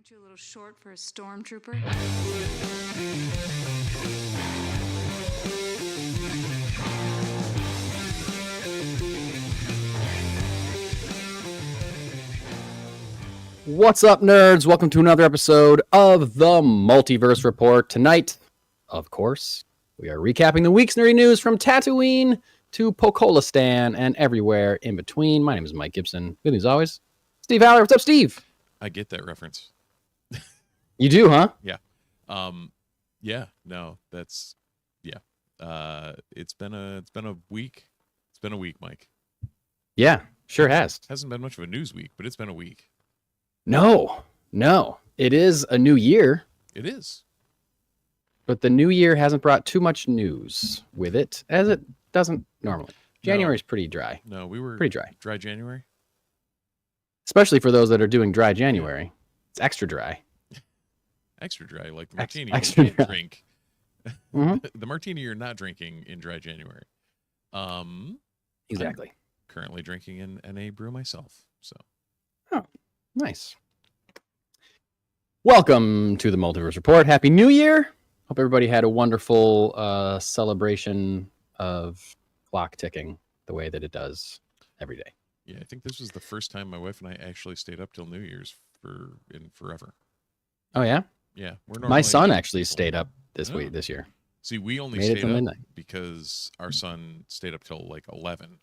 Aren't you a little short for a stormtrooper? What's up, nerds? Welcome to another episode of the Multiverse Report. Tonight, of course, we are recapping the week's nerdy news from Tatooine to Pokolistan and everywhere in between. My name is Mike Gibson. With me as always, Steve Haller. What's up, Steve? I get that reference. You do, huh? Yeah. No, that's it's been a week. It's been a week, Mike. Yeah, sure has. Hasn't been much of a news week, but it's been a week. No. It is a new year. It is. But the new year hasn't brought too much news with it, as it doesn't normally. January's pretty dry. No, we were pretty dry. Dry January? Especially for those that are doing dry January. It's extra dry. Extra dry, like the martini extra you can't dry. drink. Mm-hmm. The martini you're not drinking in dry January. Exactly. I'm currently drinking an NA brew myself. So Nice. Welcome to the Multiverse Report. Happy New Year. Hope everybody had a wonderful celebration of clock ticking the way that it does every day. yeah, I think this was the first time my wife and I actually stayed up till New Year's in forever. Oh, yeah? Yeah, My son actually stayed up this year. See, we only Made it stayed till up midnight. because our son stayed up till like 11.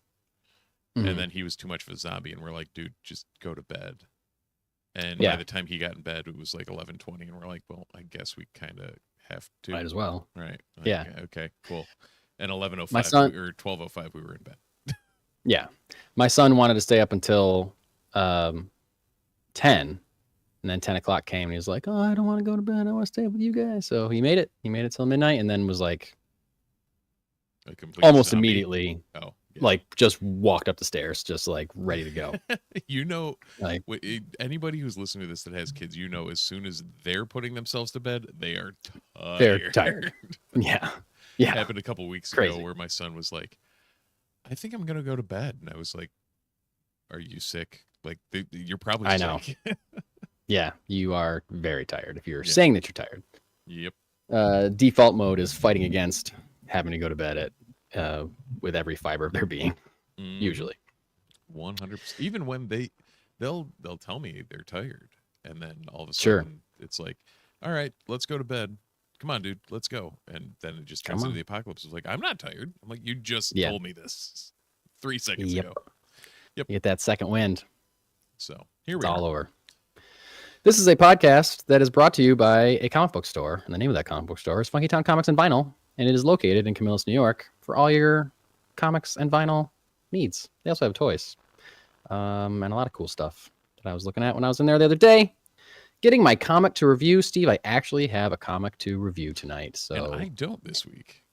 Mhm. And then he was too much of a zombie, and we're like, dude, just go to bed. And Yeah. by the time he got in bed, it was like 11:20, and we're like, well, I guess we kind of have to. Might as well. Right. Like, Yeah. Okay, cool. And 11:05 My son- or 12:05, we were in bed. Yeah. My son wanted to stay up until 10. And then 10 o'clock came and he was like, oh, I don't want to go to bed. I want to stay up with you guys. So he made it. He made it till midnight and then was like A complete almost zombie. immediately Oh, yeah. like just walked up the stairs, just like ready to go. You know, Like, anybody who's listening to this that has kids, you know, as soon as they're putting themselves to bed, they are tired. They're tired. yeah. It Yeah. happened a couple weeks Crazy. ago where my son was like, I think I'm going to go to bed. And I was like, are you sick? Like, you're probably I know. sick. Yeah. You are very tired if you're Yeah. saying that you're tired. Yep. Default mode is fighting against having to go to bed at with every fiber of their being, usually. 100%. Even when they'll tell me they're tired. And then all of a Sure. sudden it's like, all right, let's go to bed. Come on, dude, let's go. And then it just Come turns on. into the apocalypse. It's like, I'm not tired. I'm like, you just Yeah. told me this 3 seconds Yep. ago. You get that second wind. So here It's we all are. over. This is a podcast that is brought to you by a comic book store, and the name of that comic book store is Funky Town Comics and Vinyl, and it is located in Camillus, New York, for all your comics and vinyl needs. They also have toys, and a lot of cool stuff that I was looking at when I was in there the other day, getting my comic to review. Steve, I actually have a comic to review tonight, so And I don't this week.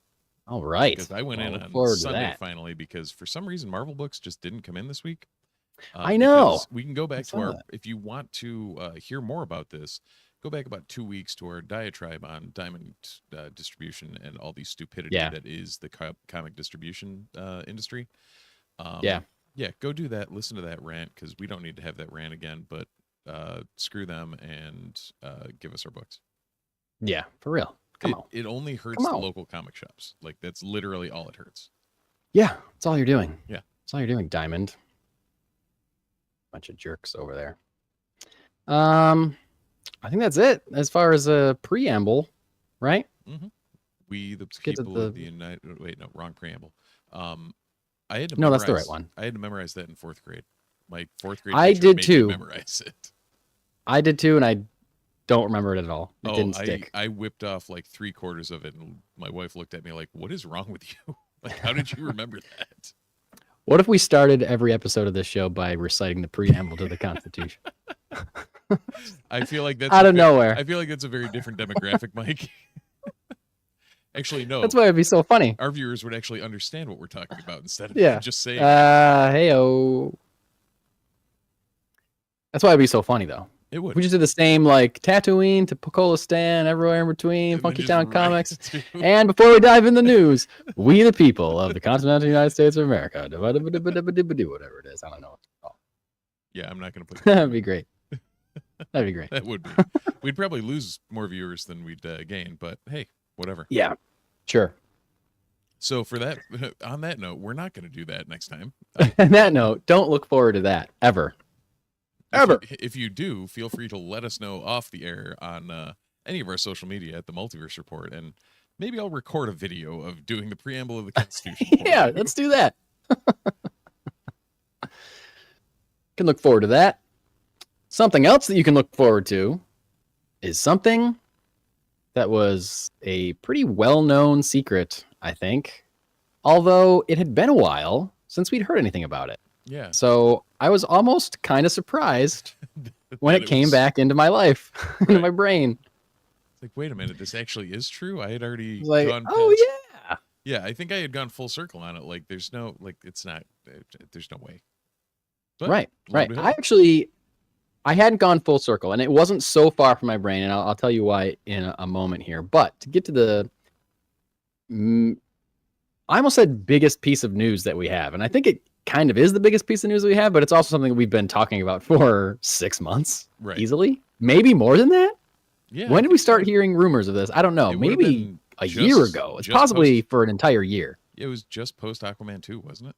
all right. Because I went I'll in look on forward to Sunday that. finally because for some reason Marvel books just didn't come in this week. I know. Because we can go back I to saw our, that. if you want to hear more about this, go back about 2 weeks to our diatribe on diamond distribution and all the stupidity Yeah. that is the comic distribution industry. Yeah. Yeah, go do that. Listen to that rant because we don't need to have that rant again, but screw them and give us our books. Yeah, for real. Come on. It only hurts Come the on. local comic shops. Like, that's literally all it hurts. Yeah, that's all you're doing. Yeah. That's all you're doing, Diamond. Bunch of jerks over there. I think that's it as far as a preamble, right? We, the get to people of the- the United... Wait, no, wrong preamble. I had to No, that's the memorize- right one. I had to memorize that in 4th grade. My 4th grade I teacher did made me too. memorize it. I did too, and I don't remember it at all. It Oh, didn't stick. I whipped off like 3/4 of it, and my wife looked at me like, what is wrong with you? Like, how did you remember that? What if we started every episode of this show by reciting the preamble to the Constitution? I feel like that's Out of a nowhere. I feel like that's a very different demographic, Mike. Actually, no. That's why it'd be so funny. Our viewers would actually understand what we're talking about instead of Yeah. just saying. Hey-o. That's why it'd be so funny, though. It would. We just did the same, like, Tatooine to Pokolistan, everywhere in between, And then Funky just Town right Comics. to- And before we dive in the news, we the people of the continental United States of America, whatever it is, I don't know. Yeah, I'm not going to put. That'd be great. That'd be great. That would be. We'd probably lose more viewers than we'd gain, but hey, whatever. Yeah, sure. So for that, on that note, we're not going to do that next time. On that note, don't look forward to that ever. If you do, feel free to let us know off the air on any of our social media at the Multiverse Report, and maybe I'll record a video of doing the preamble of the Constitution. Yeah, let's do that. Can look forward to that. Something else that you can look forward to is something that was a pretty well-known secret, I think, although it had been a while since we'd heard anything about it. Yeah. So I was almost kind of surprised when it came back into my life, into my brain. It's like, wait a minute, this actually is true? I had already Like, gone past... oh, yeah. Yeah, I think I had gone full circle on it. Like, there's no, like, it's not, there's no way. But, Right. I hadn't gone full circle, and it wasn't so far from my brain, and I'll tell you why in a moment here. But to get to the, I almost said biggest piece of news that we have, and I think it kind of is the biggest piece of news we have, but it's also something we've been talking about for 6 months, easily, maybe more than that. Yeah. When did we start hearing rumors of this? I don't know. Maybe a year ago. It's possibly for an entire year. It was just post Aquaman 2, wasn't it?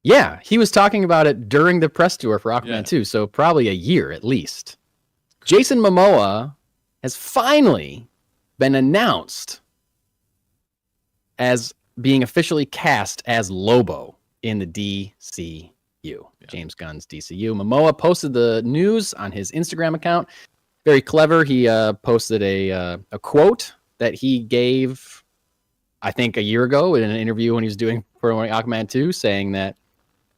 Yeah, he was talking about it during the press tour for Aquaman 2, so probably a year at least. Jason Momoa has finally been announced as being officially cast as Lobo in the DCU, James Gunn's DCU. Momoa posted the news on his Instagram account. Very clever. He posted a quote that he gave, I think, a year ago in an interview when he was doing for Aquaman 2, saying that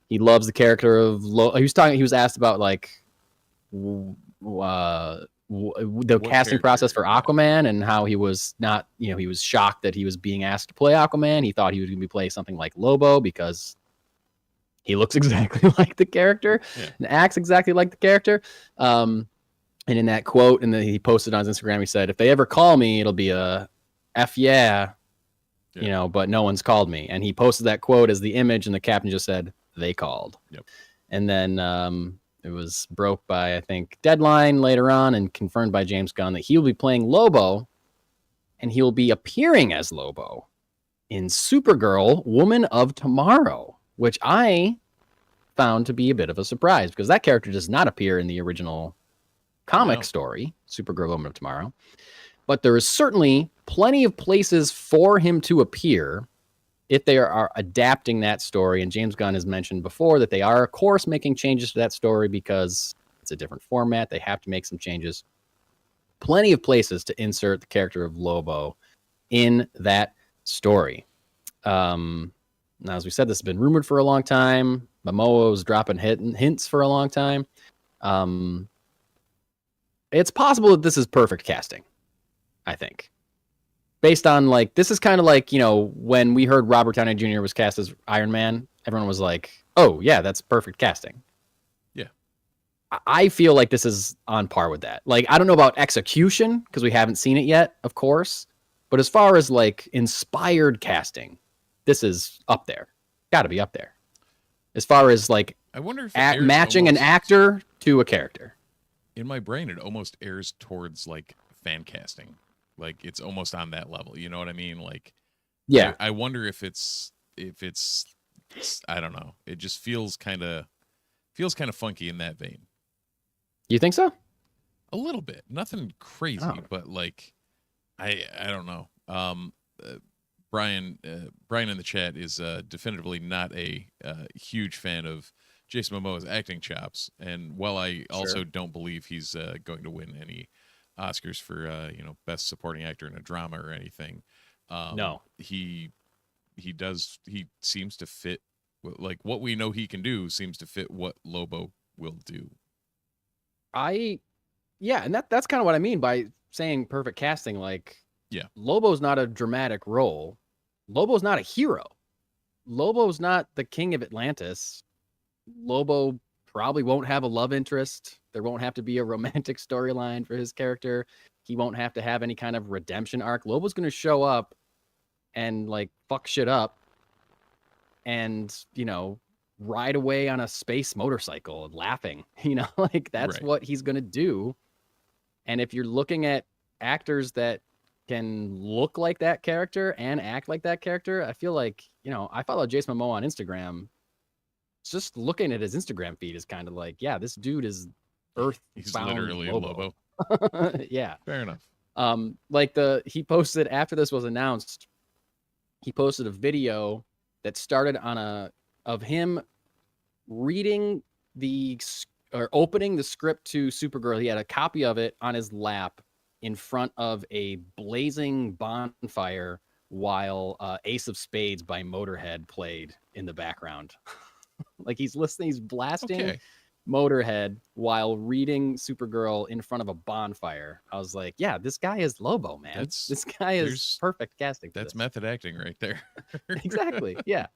he loves the character of Lobo. He was asked about like the casting process for Aquaman and how he was not, he was shocked that he was being asked to play Aquaman. He thought he was going to be playing something like Lobo because he looks exactly like the character and acts exactly like the character. And in that quote, and then he posted on his Instagram, he said, "If they ever call me, it'll be a F yeah, but no one's called me." And he posted that quote as the image, and the caption just said, "They called." Yep. And then it was broke by, I think, Deadline later on and confirmed by James Gunn that he will be playing Lobo, and he will be appearing as Lobo in Supergirl, Woman of Tomorrow, which I found to be a bit of a surprise because that character does not appear in the original comic story, Supergirl, Woman of Tomorrow. But there is certainly plenty of places for him to appear if they are adapting that story. And James Gunn has mentioned before that they are, of course, making changes to that story because it's a different format. They have to make some changes. Plenty of places to insert the character of Lobo in that story. Now, as we said, this has been rumored for a long time. Momoa was dropping hints for a long time. It's possible that this is perfect casting, I think. Based on, this is kind of like, when we heard Robert Downey Jr. was cast as Iron Man, everyone was like, oh, yeah, that's perfect casting. Yeah. I feel like this is on par with that. I don't know about execution, because we haven't seen it yet, of course. But as far as, inspired casting, this is up there. Got to be up there. As far as, I wonder if matching an actor to a character. In my brain, it almost airs towards, fan casting. It's almost on that level. You know what I mean? Yeah. I wonder if it's, I don't know. It just feels kind of funky in that vein. You think so? A little bit. Nothing crazy, but I don't know. Brian in the chat is definitively not a huge fan of Jason Momoa's acting chops, and while I also don't believe he's going to win any Oscars for best supporting actor in a drama or anything, no, he seems to fit what we know he can do seems to fit what Lobo will do. And that's kind of what I mean by saying perfect casting. Lobo's not a dramatic role. Lobo's not a hero. Lobo's not the king of Atlantis. Lobo probably won't have a love interest. There won't have to be a romantic storyline for his character. He won't have to have any kind of redemption arc. Lobo's going to show up and fuck shit up and, ride away on a space motorcycle laughing, like that's what he's going to do. And if you're looking at actors that can look like that character and act like that character, I feel like, I follow Jason Momoa on Instagram. Just looking at his Instagram feed is kind of like, yeah, this dude is Earth. He's literally Lobo. Yeah. Fair enough. He posted after this was announced, he posted a video that started of him reading or opening the script to Supergirl. He had a copy of it on his lap in front of a blazing bonfire while Ace of Spades by Motorhead played in the background. Like he's blasting Motorhead while reading Supergirl in front of a bonfire. I was like, yeah, this guy is Lobo, man. This guy is perfect casting. That's method acting right there. Exactly. Yeah.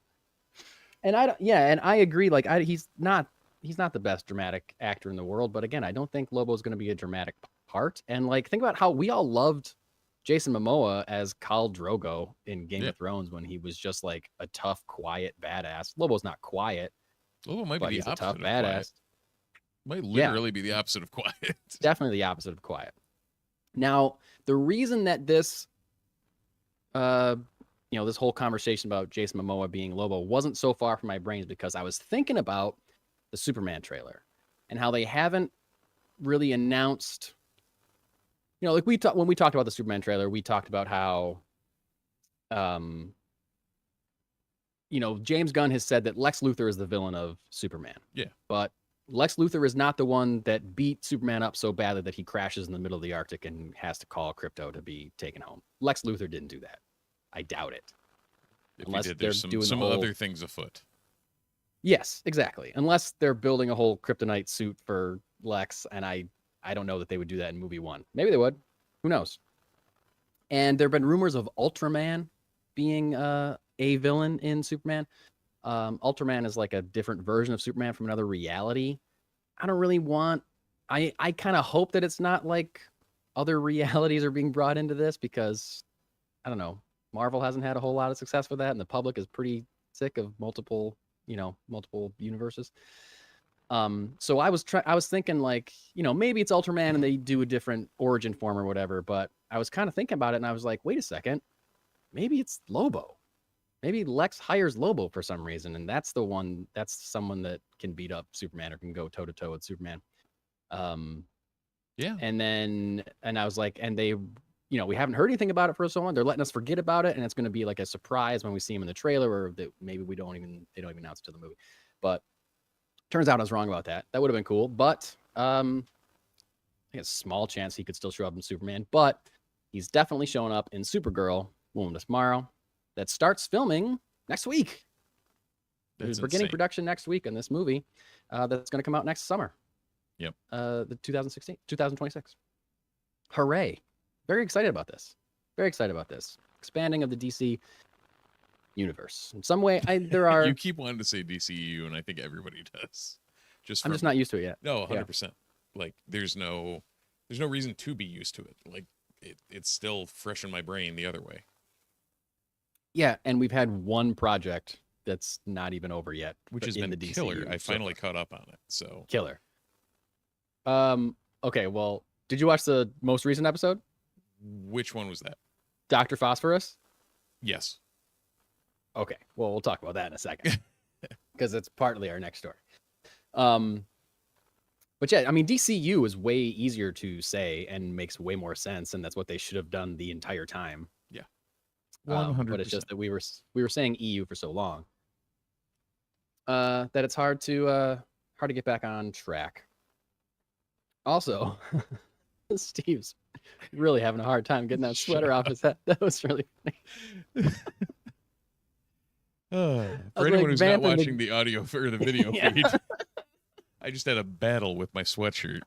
And I agree. Like he's not the best dramatic actor in the world, but again, I don't think Lobo's going to be a dramatic part. And like, think about how we all loved Jason Momoa as Khal Drogo in Game of Thrones when he was just like a tough, quiet badass. Lobo's not quiet. Lobo might be the opposite of badass. Quiet. Might literally be the opposite of quiet. Definitely the opposite of quiet. Now, the reason that this, this whole conversation about Jason Momoa being Lobo wasn't so far from my brain is because I was thinking about the Superman trailer and how they haven't really announced. Like when we talked about the Superman trailer, we talked about how, James Gunn has said that Lex Luthor is the villain of Superman. Yeah. But Lex Luthor is not the one that beat Superman up so badly that he crashes in the middle of the Arctic and has to call Krypto to be taken home. Lex Luthor didn't do that. I doubt it. Unless he did, there's some other things afoot. Yes, exactly. Unless they're building a whole kryptonite suit for Lex, and I don't know that they would do that in movie 1. Maybe they would. Who knows? And there have been rumors of Ultraman being a villain in Superman. Ultraman is like a different version of Superman from another reality. I don't really want... I kind of hope that it's not like other realities are being brought into this because, I don't know, Marvel hasn't had a whole lot of success with that, and the public is pretty sick of multiple universes. So I was thinking like, maybe it's Ultraman and they do a different origin form or whatever, but I was kind of thinking about it and I was like, wait a second, maybe it's Lobo. Maybe Lex hires Lobo for some reason, and that's someone that can beat up Superman or can go toe to toe with Superman. Yeah. And I was like, and they, we haven't heard anything about it for so long. They're letting us forget about it, and it's going to be like a surprise when we see him in the trailer, or that maybe they don't even announce it to the movie. But turns out I was wrong about that. That would have been cool, but I think it's a small chance he could still show up in Superman. But he's definitely showing up in Supergirl, Woman of Tomorrow, that starts filming next week. We're beginning production next week on this movie that's going to come out next summer. Yep. The 2026. Hooray. Very excited about this. Expanding of the DC universe. In some way, there are... You keep wanting to say DCU, and I think everybody does. I'm just not used to it yet. No, 100%. Yeah. Like, there's no reason to be used to it. Like, it's still fresh in my brain the other way. Yeah, and we've had one project that's not even over yet, which has been the DCU. Killer. I finally caught up on it. So killer. Okay, well, did you watch the most recent episode? Which one was that? Dr. Phosphorus? Yes. Okay, well, we'll talk about that in a second because it's partly our next story. But yeah, I mean, DCU is way easier to say and makes way more sense, and that's what they should have done the entire time. Yeah. 100%. But it's just that we were saying EU for so long that it's hard to get back on track. Also, Steve's really having a hard time getting that sweater off his head. That was really funny. For anyone who's not watching the audio or the video feed, I just had a battle with my sweatshirt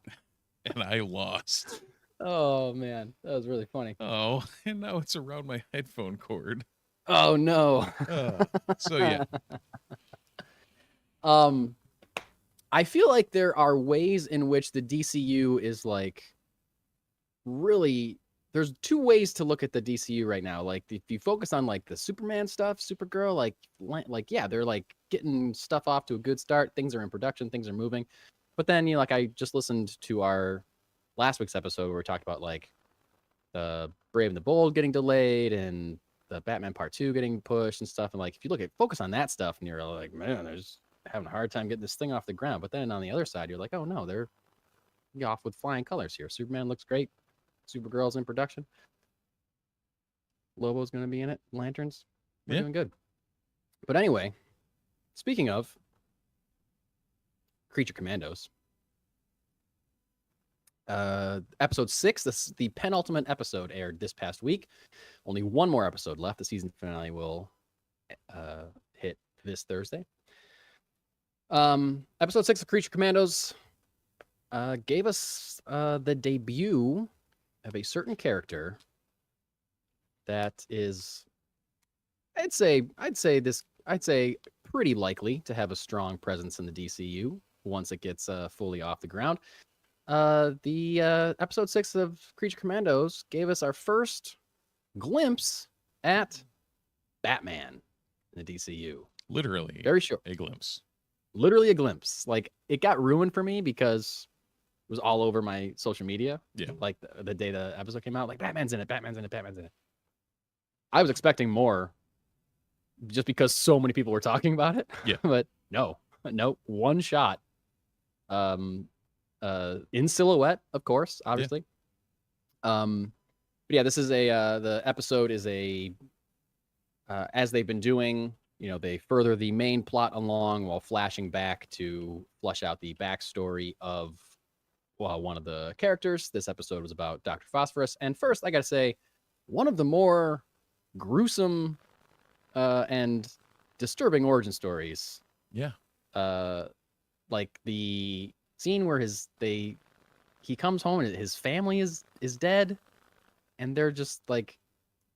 and I lost. Oh man, that was really funny. Oh, and now it's around my headphone cord. Oh no. So yeah. I feel like there are ways in which the DCU is like really, there's two ways to look at the DCU right now. Like if you focus on like the Superman stuff, Supergirl, like yeah, they're like getting stuff off to a good start. Things are in production, things are moving. But then, like I just listened to our last week's episode where we talked about like the Brave and the Bold getting delayed and the Batman Part 2 getting pushed and stuff. And like, if you focus on that stuff and you're like, man, they're just having a hard time getting this thing off the ground. But then on the other side, you're like, oh no, they're off with flying colors here. Superman looks great. Supergirl's in production. Lobo's going to be in it. Lanterns. We're doing good. But anyway, speaking of Creature Commandos, episode 6, the penultimate episode, aired this past week. Only one more episode left. The season finale will hit this Thursday. Episode 6 of Creature Commandos gave us the debut of a certain character that is, I'd say pretty likely to have a strong presence in the DCU once it gets fully off the ground. The episode 6 of Creature Commandos gave us our first glimpse at Batman in the DCU. Literally, very short, a glimpse. Literally a glimpse. Like, it got ruined for me because it was all over my social media. Yeah, like the day the episode came out, like Batman's in it, Batman's in it, Batman's in it. I was expecting more, just because so many people were talking about it. Yeah, but no, one shot. In silhouette, of course, obviously. Yeah. But yeah, this is the episode is as they've been doing, they further the main plot along while flashing back to flush out the backstory of one of the characters. This episode was about Dr. Phosphorus. And first, I gotta say, one of the more gruesome and disturbing origin stories. Yeah. Like the scene where he comes home and his family is dead, and they're just like,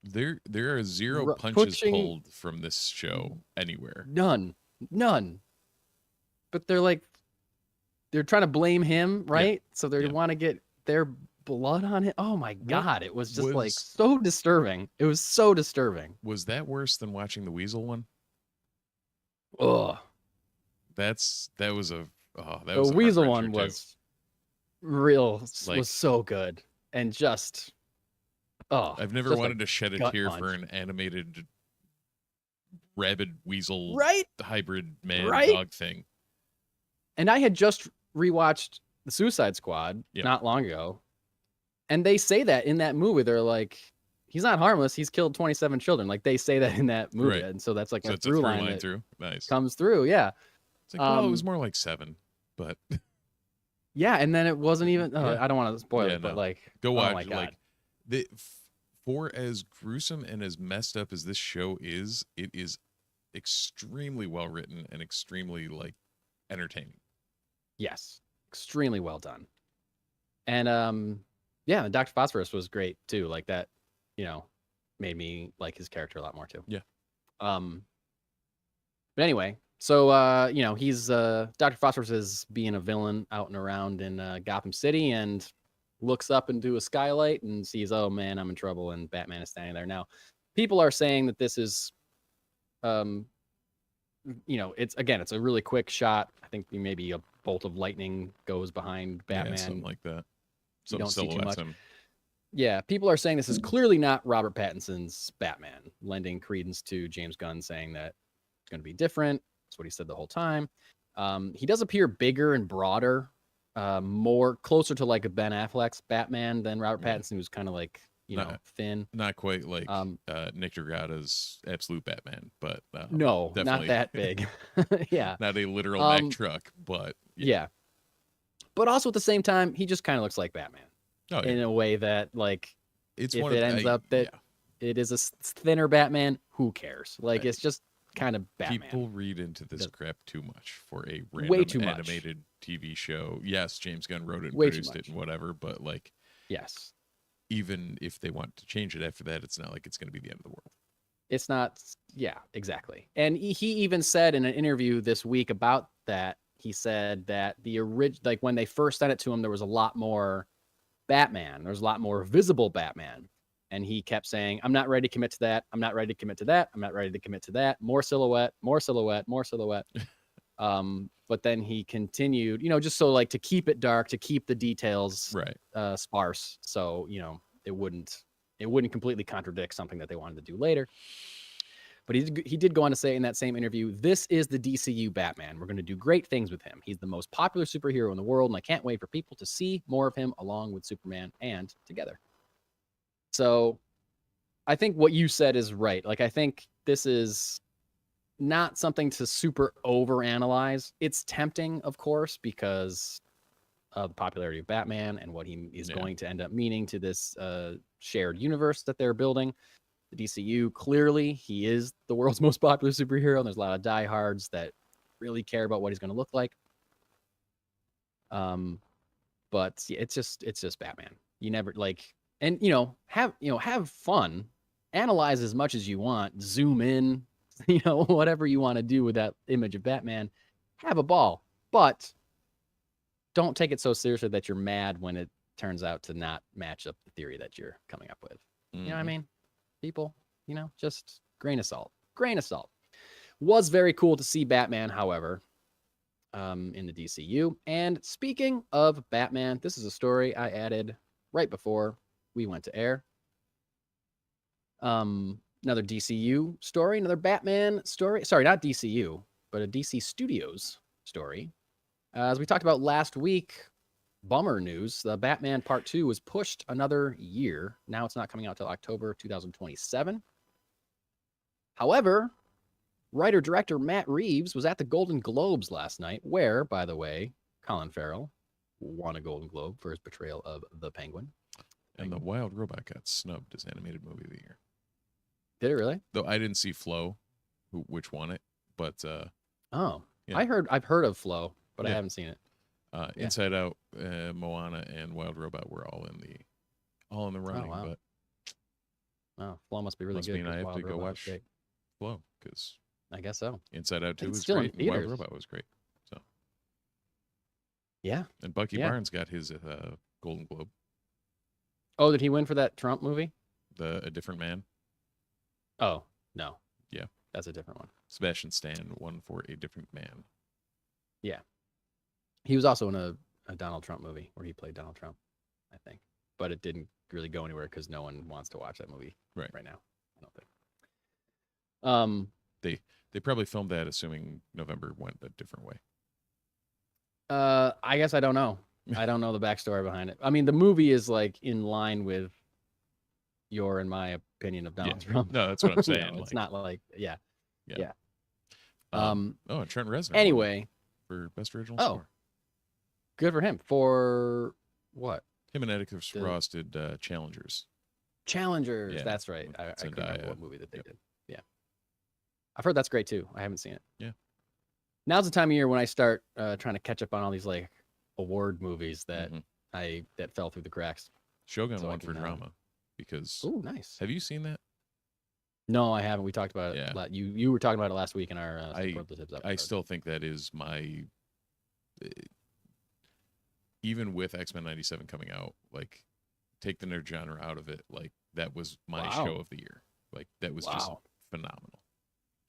there are zero punches pulled from this show anywhere. None. But they're trying to blame him, right? Yeah. So they want to get their blood on it. Oh my God. It was just so disturbing. It was so disturbing. Was that worse than watching the Weasel one? Ugh. The Weasel one was was so good. And just, I've never wanted to shed a tear for an animated rabid weasel hybrid man dog thing. And I had just rewatched The Suicide Squad not long ago. And they say that in that movie. They're like, he's not harmless. He's killed 27 children. Like, they say that in that movie. Right. And so that's like a through line that nice. Comes through. Yeah. It's like, well, it was more like 7, but yeah. And then it wasn't even, I don't want to spoil it, but like, go watch. Oh my God. Like, for as gruesome and as messed up as this show is, it is extremely well written and extremely entertaining. Yes, extremely well done. And yeah, Dr. Phosphorus was great too. Like that, made me like his character a lot more too. Yeah. But anyway, so he's Dr. Phosphorus is being a villain out and around in Gotham City, and looks up into a skylight and sees, oh man, I'm in trouble, and Batman is standing there. Now, people are saying that this is it's a really quick shot. I think maybe a bolt of lightning goes behind Batman. Yeah, something like that. You don't see too much. Yeah, people are saying this is clearly not Robert Pattinson's Batman, lending credence to James Gunn saying that it's going to be different. That's what he said the whole time. He does appear bigger and broader, more closer to like a Ben Affleck's Batman than Robert Pattinson, who's kind of like, thin. Not quite like Nick Dragata's Absolute Batman, but no, definitely not that big. Yeah. Not a literal Mack truck, but yeah. But also at the same time, he just kind of looks like Batman in a way that, like, it ends up that it is a thinner Batman, who cares? Like, it's just kind of Batman. People read into this crap too much for a random animated TV show. Yes, James Gunn wrote it and produced it and whatever, but like, yes, even if they want to change it after that, it's not like it's going to be the end of the world. It's not. Yeah, exactly. And he even said in an interview this week about that, he said that like when they first sent it to him, there was a lot more Batman. There was a lot more visible Batman. And he kept saying, I'm not ready to commit to that. I'm not ready to commit to that. I'm not ready to commit to that. More silhouette, more silhouette, more silhouette. But then he continued, just so like to keep it dark, to keep the details sparse. So, it wouldn't completely contradict something that they wanted to do later. But he did go on to say in that same interview, this is the DCU Batman. We're going to do great things with him. He's the most popular superhero in the world, and I can't wait for people to see more of him along with Superman and together. So I think what you said is right. Like, I think this is not something to super overanalyze. It's tempting, of course, because of the popularity of Batman and what he is going to end up meaning to this shared universe that they're building. The DCU, clearly, he is the world's most popular superhero, and there's a lot of diehards that really care about what he's going to look like. But yeah, it's just Batman. You never and have fun, analyze as much as you want, zoom in, whatever you want to do with that image of Batman, have a ball, but don't take it so seriously that you're mad when it turns out to not match up the theory that you're coming up with. You know what I mean? People, just grain of salt. Was very cool to see Batman, however, in the DCU. And speaking of Batman, this is a story I added right before we went to air. Another DCU story, another Batman story. Sorry, not DCU, but a DC Studios story. As we talked about last week, bummer news. The Batman Part 2 was pushed another year. Now it's not coming out till October 2027. However, writer-director Matt Reeves was at the Golden Globes last night, where, by the way, Colin Farrell won a Golden Globe for his portrayal of the Penguin. And The Wild Robot got snubbed as Animated Movie of the Year. Did it really? Though I didn't see Flo, which won it, but yeah. I've heard of Flo, but I haven't seen it. Inside Out, Moana, and Wild Robot were all in the running. Oh, wow. But Flo must be really good. I have to go watch Flo because I guess so. Inside Out 2 was still great. In And Wild theaters. Robot was great. So yeah, and Bucky Barnes got his Golden Globe. Oh, did he win for that Trump movie? A Different Man. Oh no. Yeah, that's a different one. Sebastian Stan won for A Different Man. Yeah, he was also in a Donald Trump movie where he played Donald Trump, I think, but it didn't really go anywhere because no one wants to watch that movie right now. I don't think. They probably filmed that assuming November went a different way. I guess I don't know. I don't know the backstory behind it. I mean, the movie is like in line with your and my opinion of Donald Trump. No, that's what I'm saying. It's not like yeah. And Trent Reznor. Anyway, for Best Original Score. Good for him. For what? Him and Atticus Ross did Challengers. Challengers. That's right. I couldn't remember what movie that they did. Yeah. I've heard that's great too. I haven't seen it. Yeah. Now's the time of year when I start trying to catch up on all these like award movies that that fell through the cracks. Shogun won for drama because. Oh, nice. Have you seen that? No, I haven't. We talked about it. Yeah. You were talking about it last week in our I still think that is my. Even with X-Men 97 coming out, like, take the nerd genre out of it, like, that was my show of the year. Like, that was just phenomenal.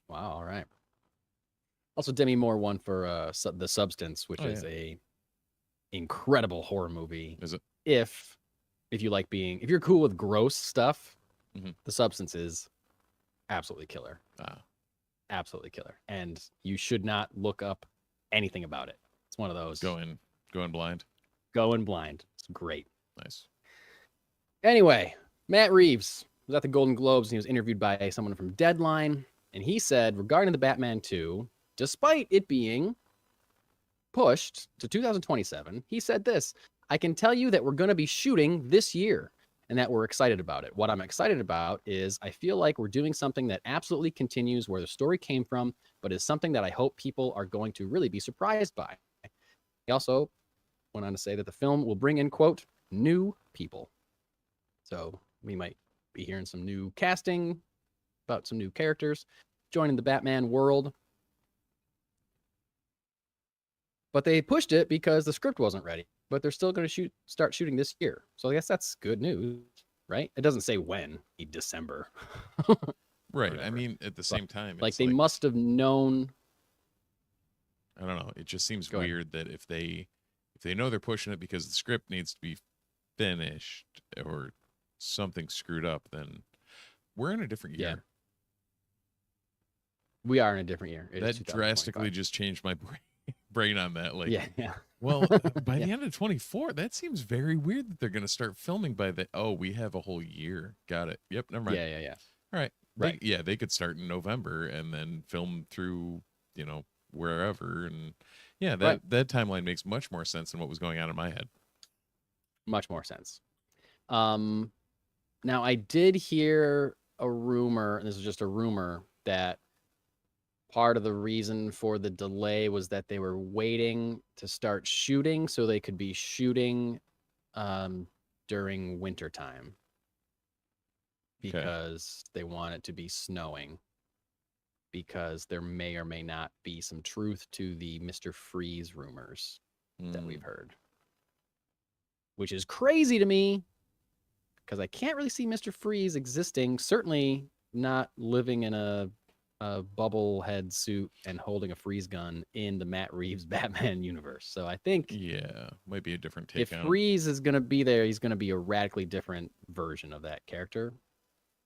Wow, all right. Also, Demi Moore won for The Substance, which is a incredible horror movie. Is it? If you're cool with gross stuff, The Substance is absolutely killer. Absolutely killer. And you should not look up anything about it. It's one of those. Going blind. Going blind. It's great. Nice. Anyway, Matt Reeves was at the Golden Globes and he was interviewed by someone from Deadline. And he said regarding the Batman 2, despite it being pushed to 2027, he said this: I can tell you that we're going to be shooting this year and that we're excited about it. What I'm excited about is I feel like we're doing something that absolutely continues where the story came from, but is something that I hope people are going to really be surprised by. He also went on to say that the film will bring in, quote, new people. So we might be hearing some new casting about some new characters joining the Batman world. But they pushed it because the script wasn't ready. But they're still going to start shooting this year. So I guess that's good news. right? It doesn't say when. December. Right. I mean, at the same time, like they must have known. I don't know. It just seems weird that if they know they're pushing it because the script needs to be finished or something screwed up, then we're in a different year. Yeah. We are in a different year. That drastically just changed my brain on that. Like, yeah. Well, by the end of 24, that seems very weird that they're going to start filming by the. Oh, we have a whole year. Got it. Yep. Never mind. Yeah. All right. Right. They could start in November and then film through, wherever. And yeah, that timeline makes much more sense than what was going on in my head. Much more sense. Now I did hear a rumor, and this is just a rumor, that part of the reason for the delay was that they were waiting to start shooting so they could be shooting during wintertime because they want it to be snowing, because there may or may not be some truth to the Mr. Freeze rumors that we've heard, which is crazy to me because I can't really see Mr. Freeze existing, certainly not living in a bubble head suit and holding a freeze gun in the Matt Reeves Batman universe. So I think might be a different take on if Freeze is going to be there, he's going to be a radically different version of that character.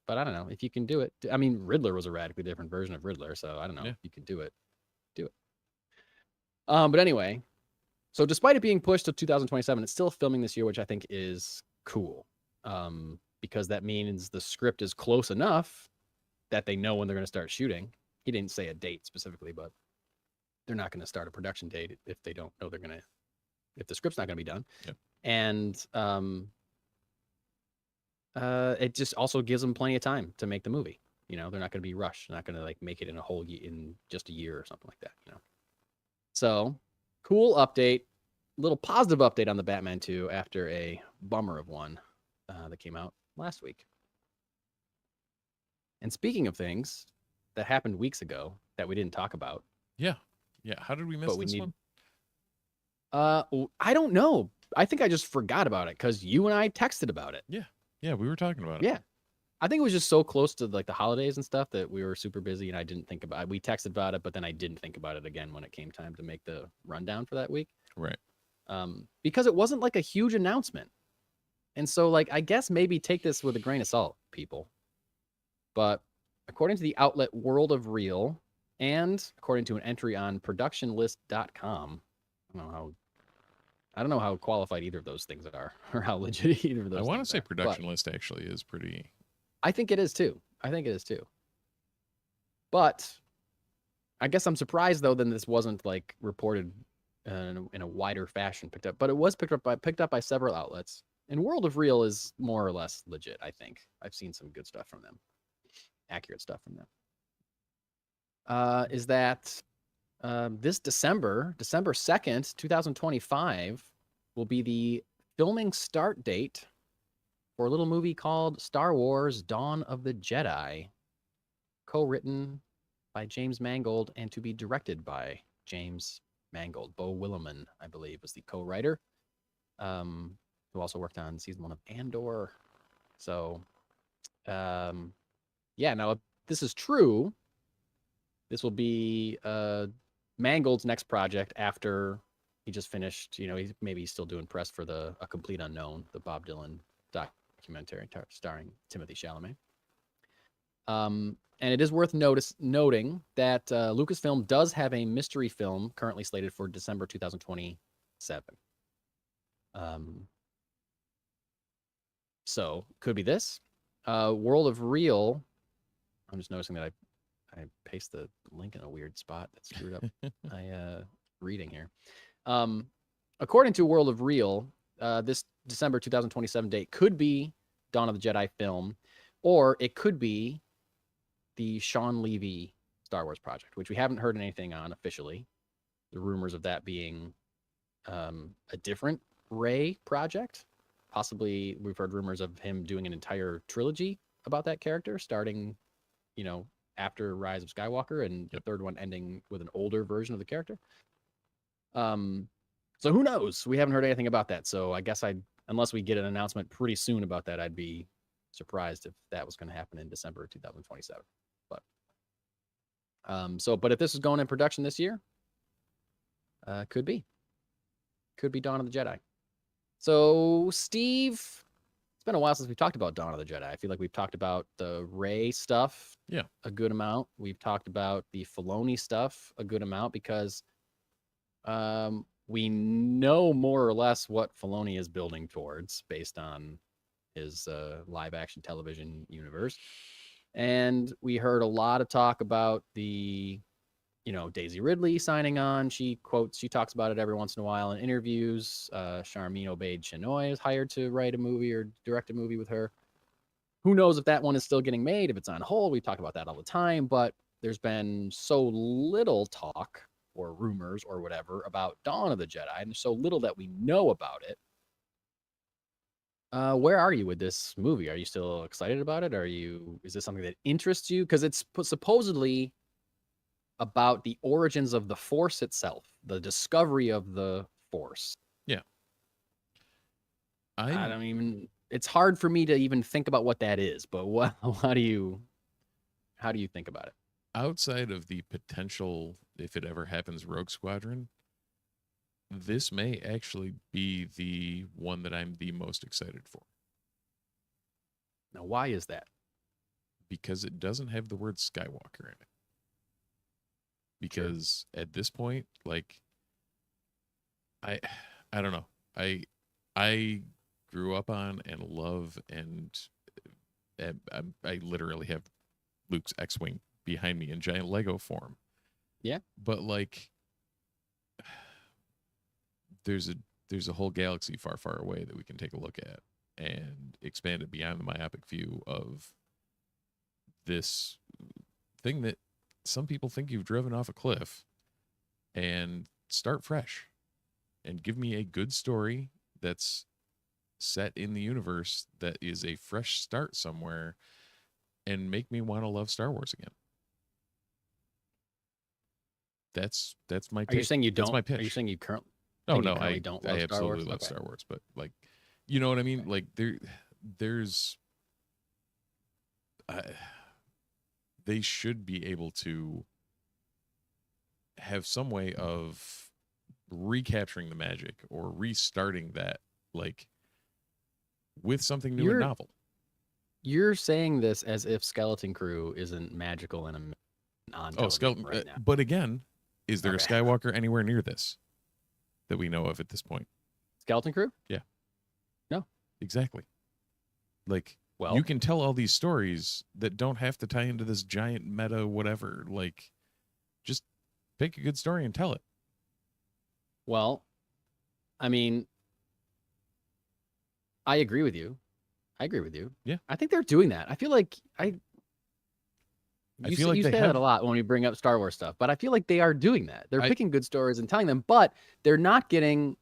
But I don't know if you can do it. I mean, Riddler was a radically different version of Riddler, so I don't know if you can do it. But anyway, so despite it being pushed to 2027, it's still filming this year, which I think is cool, because that means the script is close enough that they know when they're going to start shooting. He didn't say a date specifically, but they're not going to start a production date if they don't know if the script's not going to be done. Yep. And it just also gives them plenty of time to make the movie. They're not going to be rushed. They're not going to make it in in just a year or something like that. So cool update, little positive update on the Batman 2 after a bummer of one that came out last week. And speaking of things that happened weeks ago that we didn't talk about. Yeah. How did we miss this one? I don't know. I think I just forgot about it because you and I texted about it. Yeah, we were talking about it. Yeah. I think it was just so close to the holidays and stuff that we were super busy and I didn't think about it. We texted about it, but then I didn't think about it again when it came time to make the rundown for that week. Right. Because it wasn't a huge announcement. And so I guess maybe take this with a grain of salt, people. But according to the outlet World of Real and according to an entry on productionlist.com, I don't know how qualified either of those things are or how legit either of those. I want to say are, Production List actually is pretty. I think it is too. But I guess I'm surprised though that this wasn't reported in a wider fashion picked up. But it was picked up by several outlets. And World of Real is more or less legit, I think. I've seen some good stuff from them. Accurate stuff from them. Is that this December 2nd, 2025, will be the filming start date for a little movie called Star Wars Dawn of the Jedi, co-written by James Mangold and to be directed by James Mangold. Beau Willimon, I believe, was the co-writer, who also worked on season 1 of Andor. So, now if this is true, this will be Mangold's next project after he just finished, he's still doing press for A Complete Unknown, the Bob Dylan documentary starring Timothée Chalamet. And it is worth noting that Lucasfilm does have a mystery film currently slated for December 2027. So could be this. World of Real. I'm just noticing that I paste the link in a weird spot that screwed up my reading here. According to World of Real, this December 2027 date could be Dawn of the Jedi film, or it could be the Sean Levy Star Wars project, which we haven't heard anything on officially. The rumors of that being a different Rey project. Possibly, we've heard rumors of him doing an entire trilogy about that character, starting, after Rise of Skywalker, and the third one ending with an older version of the character. So who knows? We haven't heard anything about that. So I guess unless we get an announcement pretty soon about that, I'd be surprised if that was going to happen in December of 2027. But but if this is going in production this year, could be Dawn of the Jedi. So Steve, it's been a while since we've talked about Dawn of the Jedi. I feel like we've talked about the Rey stuff a good amount. We've talked about the Filoni stuff a good amount because we know more or less what Filoni is building towards based on his live action television universe. And we heard a lot of talk about the, Daisy Ridley signing on. She talks about it every once in a while in interviews. Charmin Obaid-Chinoy is hired to write a movie or direct a movie with her. Who knows if that one is still getting made, if it's on hold. We talk about that all the time, but there's been so little talk or rumors or whatever about Dawn of the Jedi, and there's so little that we know about it. Where are you with this movie? Are you still excited about it? Is this something that interests you? Because it's supposedly about the origins of the Force itself, the discovery of the Force. Yeah. I don't even. It's hard for me to even think about what that is. But how do you think about it? Outside of the potential, if it ever happens, Rogue Squadron, this may actually be the one that I'm the most excited for. Now, why is that? Because it doesn't have the word Skywalker in it. Because at this point, like, I don't know. I grew up on and love and I literally have Luke's X-Wing behind me in giant Lego form. Yeah. But like there's a whole galaxy far, far away that we can take a look at and expand it beyond the myopic view of this thing that some people think you've driven off a cliff, and start fresh and give me a good story that's set in the universe that is a fresh start somewhere and make me want to love Star Wars again. That's my take. Are you saying you don't? That's my pitch. Are you saying you currently? Oh no, I don't love I Star Wars? absolutely love Okay. Star Wars, but like, you know what I mean? Okay. Like there's they should be able to have some way of recapturing the magic or restarting that, like, with something new and novel. You're saying this as if Skeleton Crew isn't magical and on television Skeleton. right now. But again, is there a Okay. Skywalker anywhere near this that we know of at this point? Skeleton Crew? Yeah. No. Exactly. Like, Well, you can tell all these stories that don't have to tie into this giant meta whatever. Like, just pick a good story and tell it. Well, I mean, I agree with you. Yeah. I think they're doing that. I feel like you say that a lot when we bring up Star Wars stuff, but I feel like they are doing that. They're picking good stories and telling them, but they're not getting.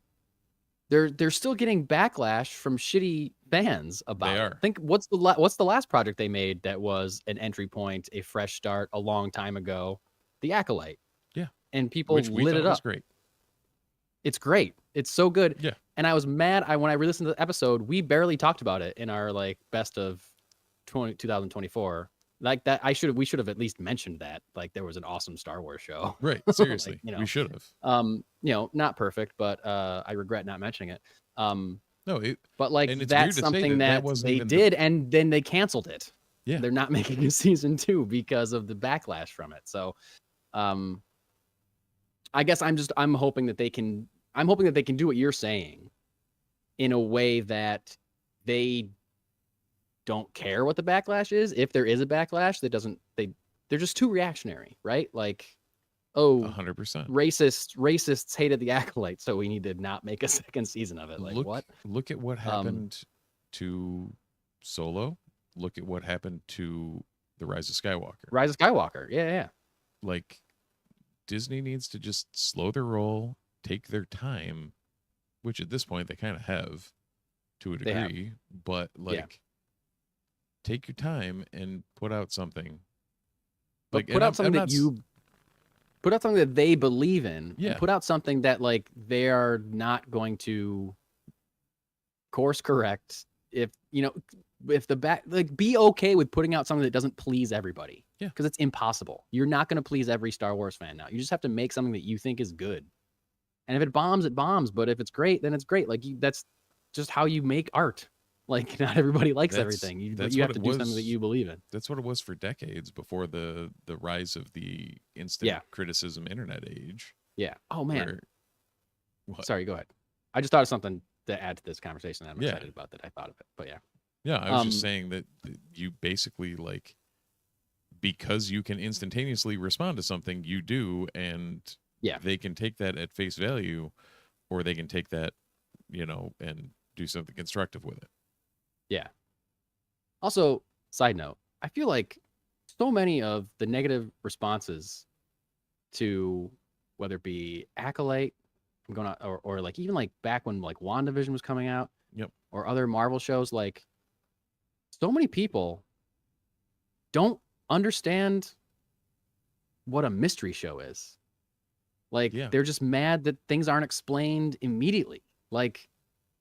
They're still getting backlash from shitty fans about it. Think what's the last project they made that was an entry point, a fresh start a long time ago? The Acolyte. Yeah. And people lit it up. Was great. It's great. It's so good. Yeah. And I was mad. When I re-listened to the episode, we barely talked about it in our like best of 2024. Like that, we should have at least mentioned that. Like there was an awesome Star Wars show. Right. Seriously. Like, we should have. Not perfect, but I regret not mentioning it. But like that's something that they did, and then they canceled it. Yeah. They're not making a season 2 because of the backlash from it. So I guess I'm hoping that they can do what you're saying in a way that they don't care what the backlash is. If there is a backlash, they're just too reactionary, right? Like, 100%. Racists hated the Acolyte, so we need to not make a second season of it. Like, what? Look at what happened to Solo. Look at what happened to The Rise of Skywalker. Yeah. Like, Disney needs to just slow their roll, take their time, which at this point they kind of have to a degree, but take your time and put out something. But put out something that they believe in. Yeah. And put out something that like they are not going to course correct. If if the back, like, be okay with putting out something that doesn't please everybody. Yeah. Because it's impossible. You're not going to please every Star Wars fan now. You just have to make something that you think is good. And if it bombs, it bombs. But if it's great, then it's great. Like, that's just how you make art. Like, not everybody likes everything. But you have to do something that you believe in. That's what it was for decades before the rise of the instant criticism internet age. Yeah. Oh, man. Sorry, go ahead. I just thought of something to add to this conversation that I'm excited about that I thought of it. But yeah. Yeah, I was just saying that you basically, like, because you can instantaneously respond to something, you do, and they can take that at face value, or they can take that, and do something constructive with it. Yeah. Also, side note, I feel like so many of the negative responses to whether it be Acolyte from going out, or like even like back when like WandaVision was coming out, or other Marvel shows, like so many people don't understand what a mystery show is. Like they're just mad that things aren't explained immediately. Like,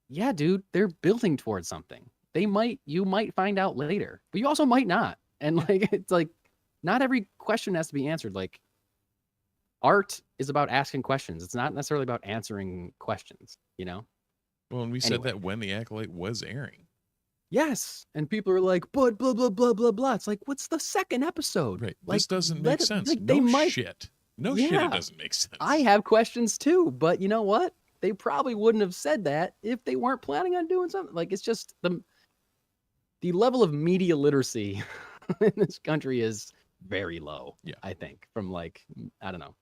yeah, dude, they're building towards something. You might find out later, but you also might not. And like, it's like, not every question has to be answered. Like, art is about asking questions. It's not necessarily about answering questions, Well, and we said that when the Acolyte was airing. Yes. And people are like, but blah, blah, blah, blah, blah. It's like, what's the second episode? Right. Like, this doesn't make sense. Like, shit. No shit, it doesn't make sense. I have questions too, but you know what? They probably wouldn't have said that if they weren't planning on doing something. Like, it's just the level of media literacy in this country is very low. Yeah, I think, from like, I don't know.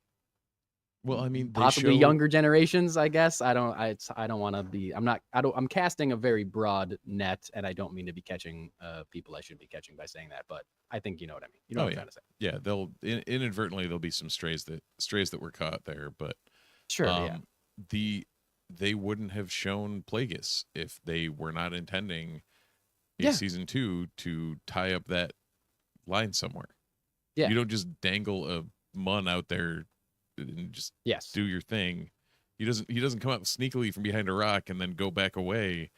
Well, I mean, possibly younger generations, I guess. I don't want to be. I'm casting a very broad net, and I don't mean to be catching people I shouldn't be catching by saying that. But I think you know what I mean. You know what I'm trying to say. Yeah, they'll inadvertently there'll be some strays that were caught there, but sure. They wouldn't have shown Plagueis if they were not intending a season 2 to tie up that line somewhere. Yeah, you don't just dangle a Mun out there and just do your thing. He doesn't come out sneakily from behind a rock and then go back away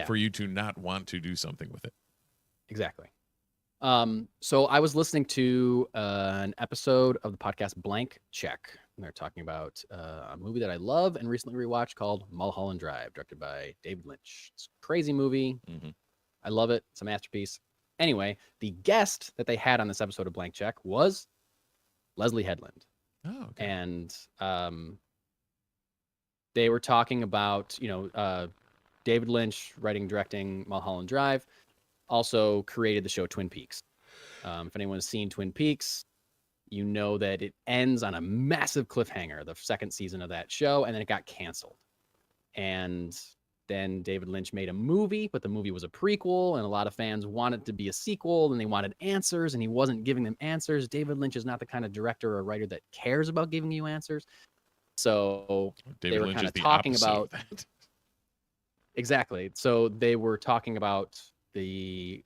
for you to not want to do something with it. Exactly. So I was listening to an episode of the podcast Blank Check, and they're talking about a movie that I love and recently rewatched called Mulholland Drive, directed by David Lynch. It's a crazy movie. Mm-hmm. I love it. It's a masterpiece. Anyway, the guest that they had on this episode of Blank Check was Leslie Headland. Oh, okay. And they were talking about, David Lynch writing, directing Mulholland Drive, also created the show Twin Peaks. If anyone has seen Twin Peaks, you know that it ends on a massive cliffhanger, the second season of that show, and then it got canceled. And then David Lynch made a movie, but the movie was a prequel, and a lot of fans wanted to be a sequel, and they wanted answers, and he wasn't giving them answers. David Lynch is not the kind of director or writer that cares about giving you answers. So they were kind of talking about that. Exactly. So they were talking about the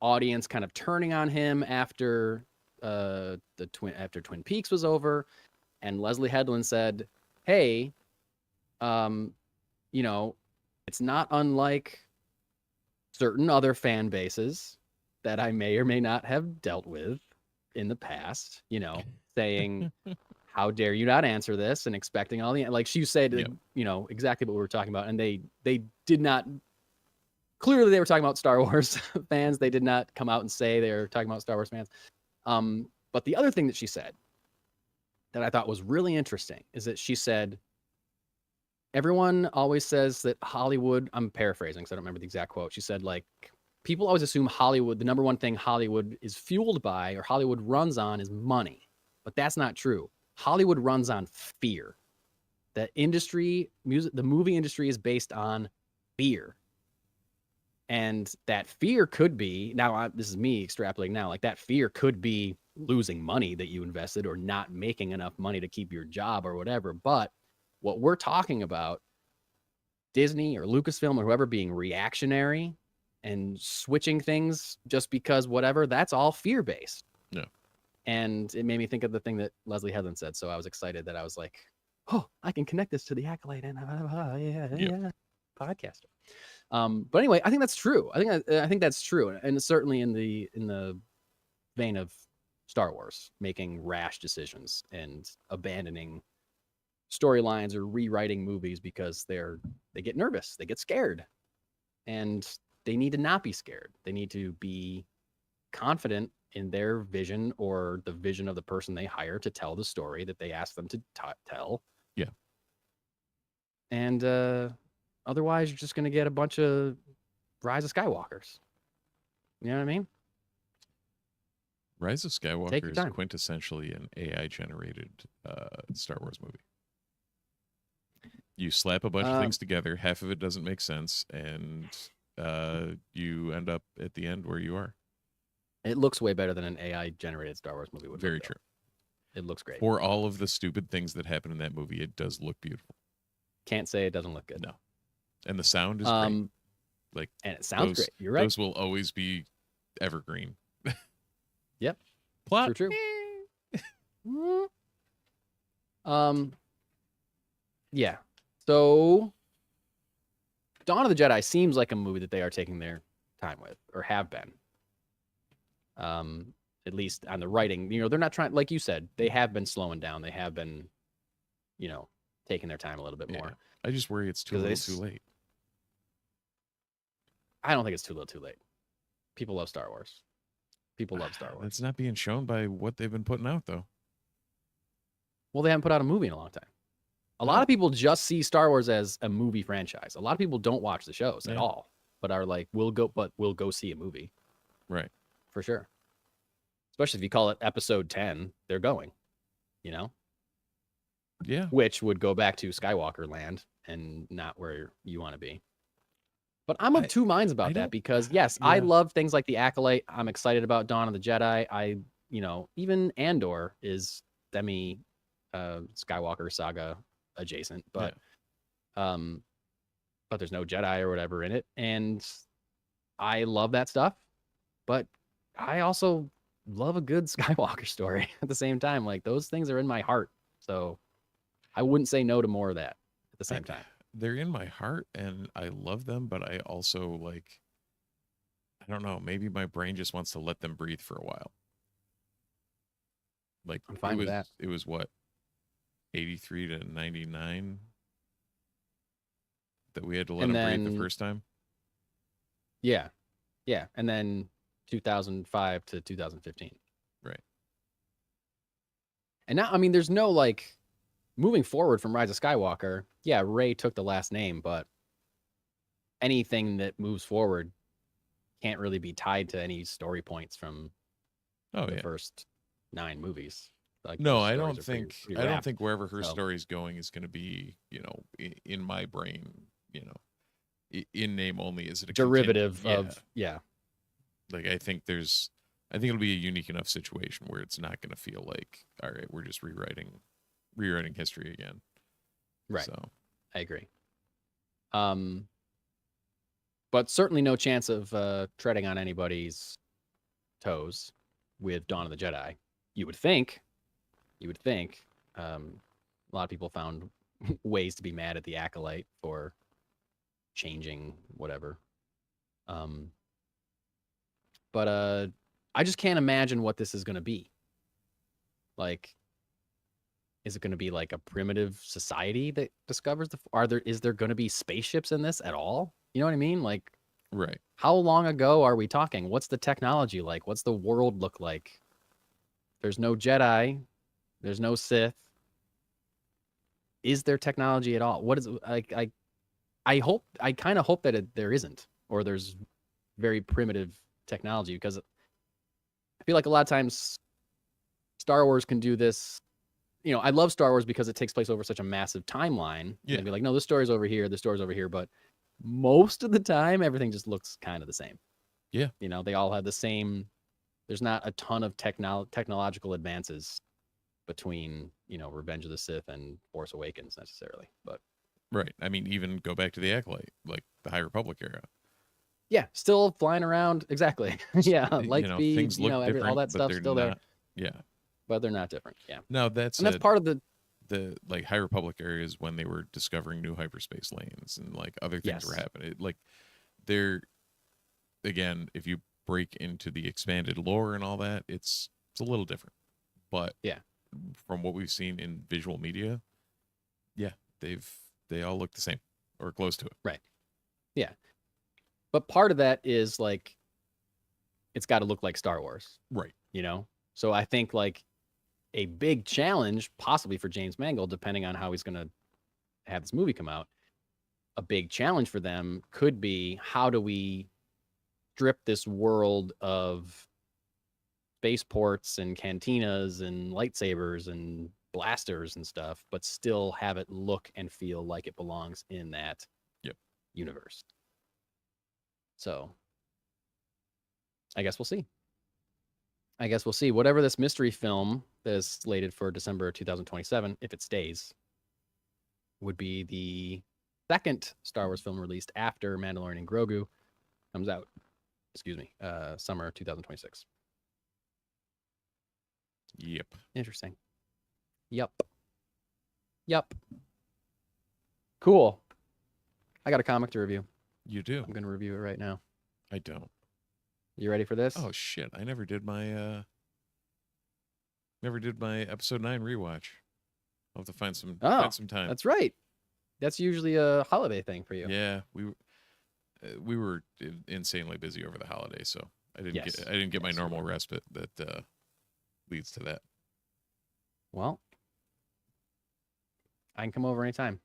audience kind of turning on him after Twin Peaks was over, and Leslie Headland said, "Hey, it's not unlike certain other fan bases that I may or may not have dealt with in the past, saying, how dare you not answer this, and expecting all the, like she said, exactly what we were talking about. And they did not, clearly they were talking about Star Wars fans. They did not come out and say they were talking about Star Wars fans. But the other thing that she said that I thought was really interesting is that she said, everyone always says that Hollywood, I'm paraphrasing because I don't remember the exact quote. She said, like, people always assume Hollywood, the number one thing Hollywood is fueled by or Hollywood runs on is money. But that's not true. Hollywood runs on fear. The movie industry is based on fear. And that fear could be, this is me extrapolating now, like that fear could be losing money that you invested or not making enough money to keep your job or whatever. But what we're talking about, Disney or Lucasfilm or whoever being reactionary and switching things just because whatever, that's all fear-based. Yeah. And it made me think of the thing that Leslie Headland said. So I was excited that I was like, oh, I can connect this to the Acolyte and podcaster. But anyway, I think that's true. I think that's true, and certainly in the vein of Star Wars, making rash decisions and abandoning storylines or rewriting movies because they get nervous, they get scared, and they need to not be scared. They need to be confident in their vision or the vision of the person they hire to tell the story that they ask them to tell. Yeah. And otherwise, you're just going to get a bunch of Rise of Skywalkers. You know what I mean? Rise of Skywalker is quintessentially an AI-generated Star Wars movie. You slap a bunch of things together, half of it doesn't make sense, and you end up at the end where you are. It looks way better than an AI-generated Star Wars movie would. Very true. It looks great. For all of the stupid things that happen in that movie, it does look beautiful. Can't say it doesn't look good. No. And the sound is great. Like, and it sounds great. You're right. Those will always be evergreen. Yep. Plot. True. Yeah. So Dawn of the Jedi seems like a movie that they are taking their time with, or have been. At least on the writing, they're not trying, like you said, they have been slowing down. They have been, taking their time a little bit more. I just worry it's too late. I don't think it's too little too late. People love Star Wars. People love Star Wars. It's not being shown by what they've been putting out, though. Well, they haven't put out a movie in a long time. A lot of people just see Star Wars as a movie franchise. A lot of people don't watch the shows at all, but are like, we'll go see a movie. Right. For sure. Especially if you call it episode 10, they're going, Yeah. Which would go back to Skywalker land and not where you want to be. But I'm of two minds about that because, yes, I love things like The Acolyte. I'm excited about Dawn of the Jedi. Even Andor is semi Skywalker saga adjacent, but there's no Jedi or whatever in it. And I love that stuff. But I also love a good Skywalker story at the same time. Like, those things are in my heart. So I wouldn't say no to more of that at the same time. They're in my heart and I love them, but I also I don't know, maybe my brain just wants to let them breathe for a while. Like, I'm fine with that. It was what, 83 to 99 that we had to let them breathe the first time? Yeah. Yeah. And then 2005 to 2015. Right. And now, there's no moving forward from Rise of Skywalker. Yeah, Rey took the last name, but anything that moves forward can't really be tied to any story points from the first 9 movies. No, I don't think wherever her story's going is going to be, in my brain, in name only. Is it a derivative of I think it'll be a unique enough situation where it's not going to feel like, all right, we're just rewriting history again. Right. So I agree. But certainly no chance of treading on anybody's toes with Dawn of the Jedi. You would think. A lot of people found ways to be mad at the Acolyte for changing whatever. But I just can't imagine what this is going to be. Is it going to be like a primitive society that discovers is there going to be spaceships in this at all? You know what I mean? Right. How long ago are we talking? What's the technology like? What's the world look like? There's no Jedi. There's no Sith. Is there technology at all? What is I kind of hope that there isn't, or there's very primitive technology, because I feel like a lot of times Star Wars can do this. I love Star Wars because it takes place over such a massive timeline. Yeah. And be like, no, this story's over here, this story's over here. But most of the time, everything just looks kind of the same. Yeah. They all have the same. There's not a ton of technological advances between, Revenge of the Sith and Force Awakens necessarily. But right. Even go back to the Acolyte, like the High Republic era. Yeah, still flying around. Exactly. Yeah, speed, things look different, all that stuff's still there. Yeah. But they're not different. Yeah. No, that's part of the High Republic areas when they were discovering new hyperspace lanes and other things were happening. they're, again, if you break into the expanded lore and all that, it's a little different. But yeah, from what we've seen in visual media, yeah, they all look the same or close to it. Right. Yeah. But part of that is like it's got to look like Star Wars. Right. You know? So I think like a big challenge possibly for James Mangold, depending on how he's going to have this movie come out, a big challenge for them could be, how do we strip this world of spaceports and cantinas and lightsabers and blasters and stuff, but still have it look and feel like it belongs in that universe. So I guess we'll see. Whatever this mystery film that is slated for December 2027, if it stays, would be the second Star Wars film released after Mandalorian and Grogu comes out. Summer 2026. Yep. Interesting. Yep. Cool. I got a comic to review. You do? I'm going to review it right now. I don't. You ready for this? Oh shit! I never did my episode 9 rewatch. I'll have to find some time. That's right. That's usually a holiday thing for you. Yeah, we were insanely busy over the holiday, so I didn't get my normal respite that leads to that. Well, I can come over anytime.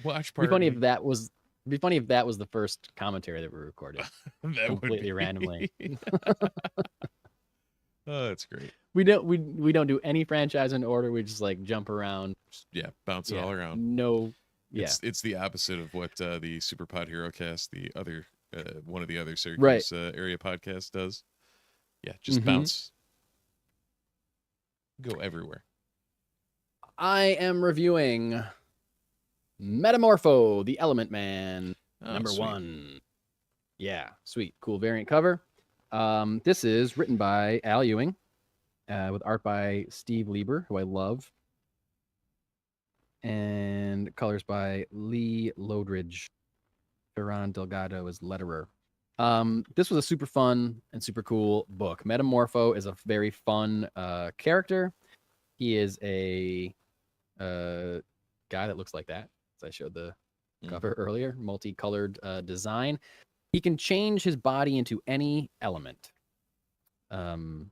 Watch It'd party. be funny if that was the first commentary that we recorded. That completely randomly. Oh, that's great. We don't do any franchise in order. We just like jump around. Yeah, bounce it all around. No, yeah. It's the opposite of what the Super Pod Hero Cast, the other one of the other Syracuse area podcasts does. Yeah, just bounce. Go everywhere. I am reviewing Metamorpho, the Element Man, number sweet. 1. Yeah, sweet, cool variant cover. This is written by Al Ewing, with art by Steve Lieber, who I love, and colors by Lee Lodridge. Ferran Delgado is letterer. This was a super fun and super cool book. Metamorpho is a very fun character. He is a guy that looks like that, as I showed the cover earlier, multicolored design. He can change his body into any element. So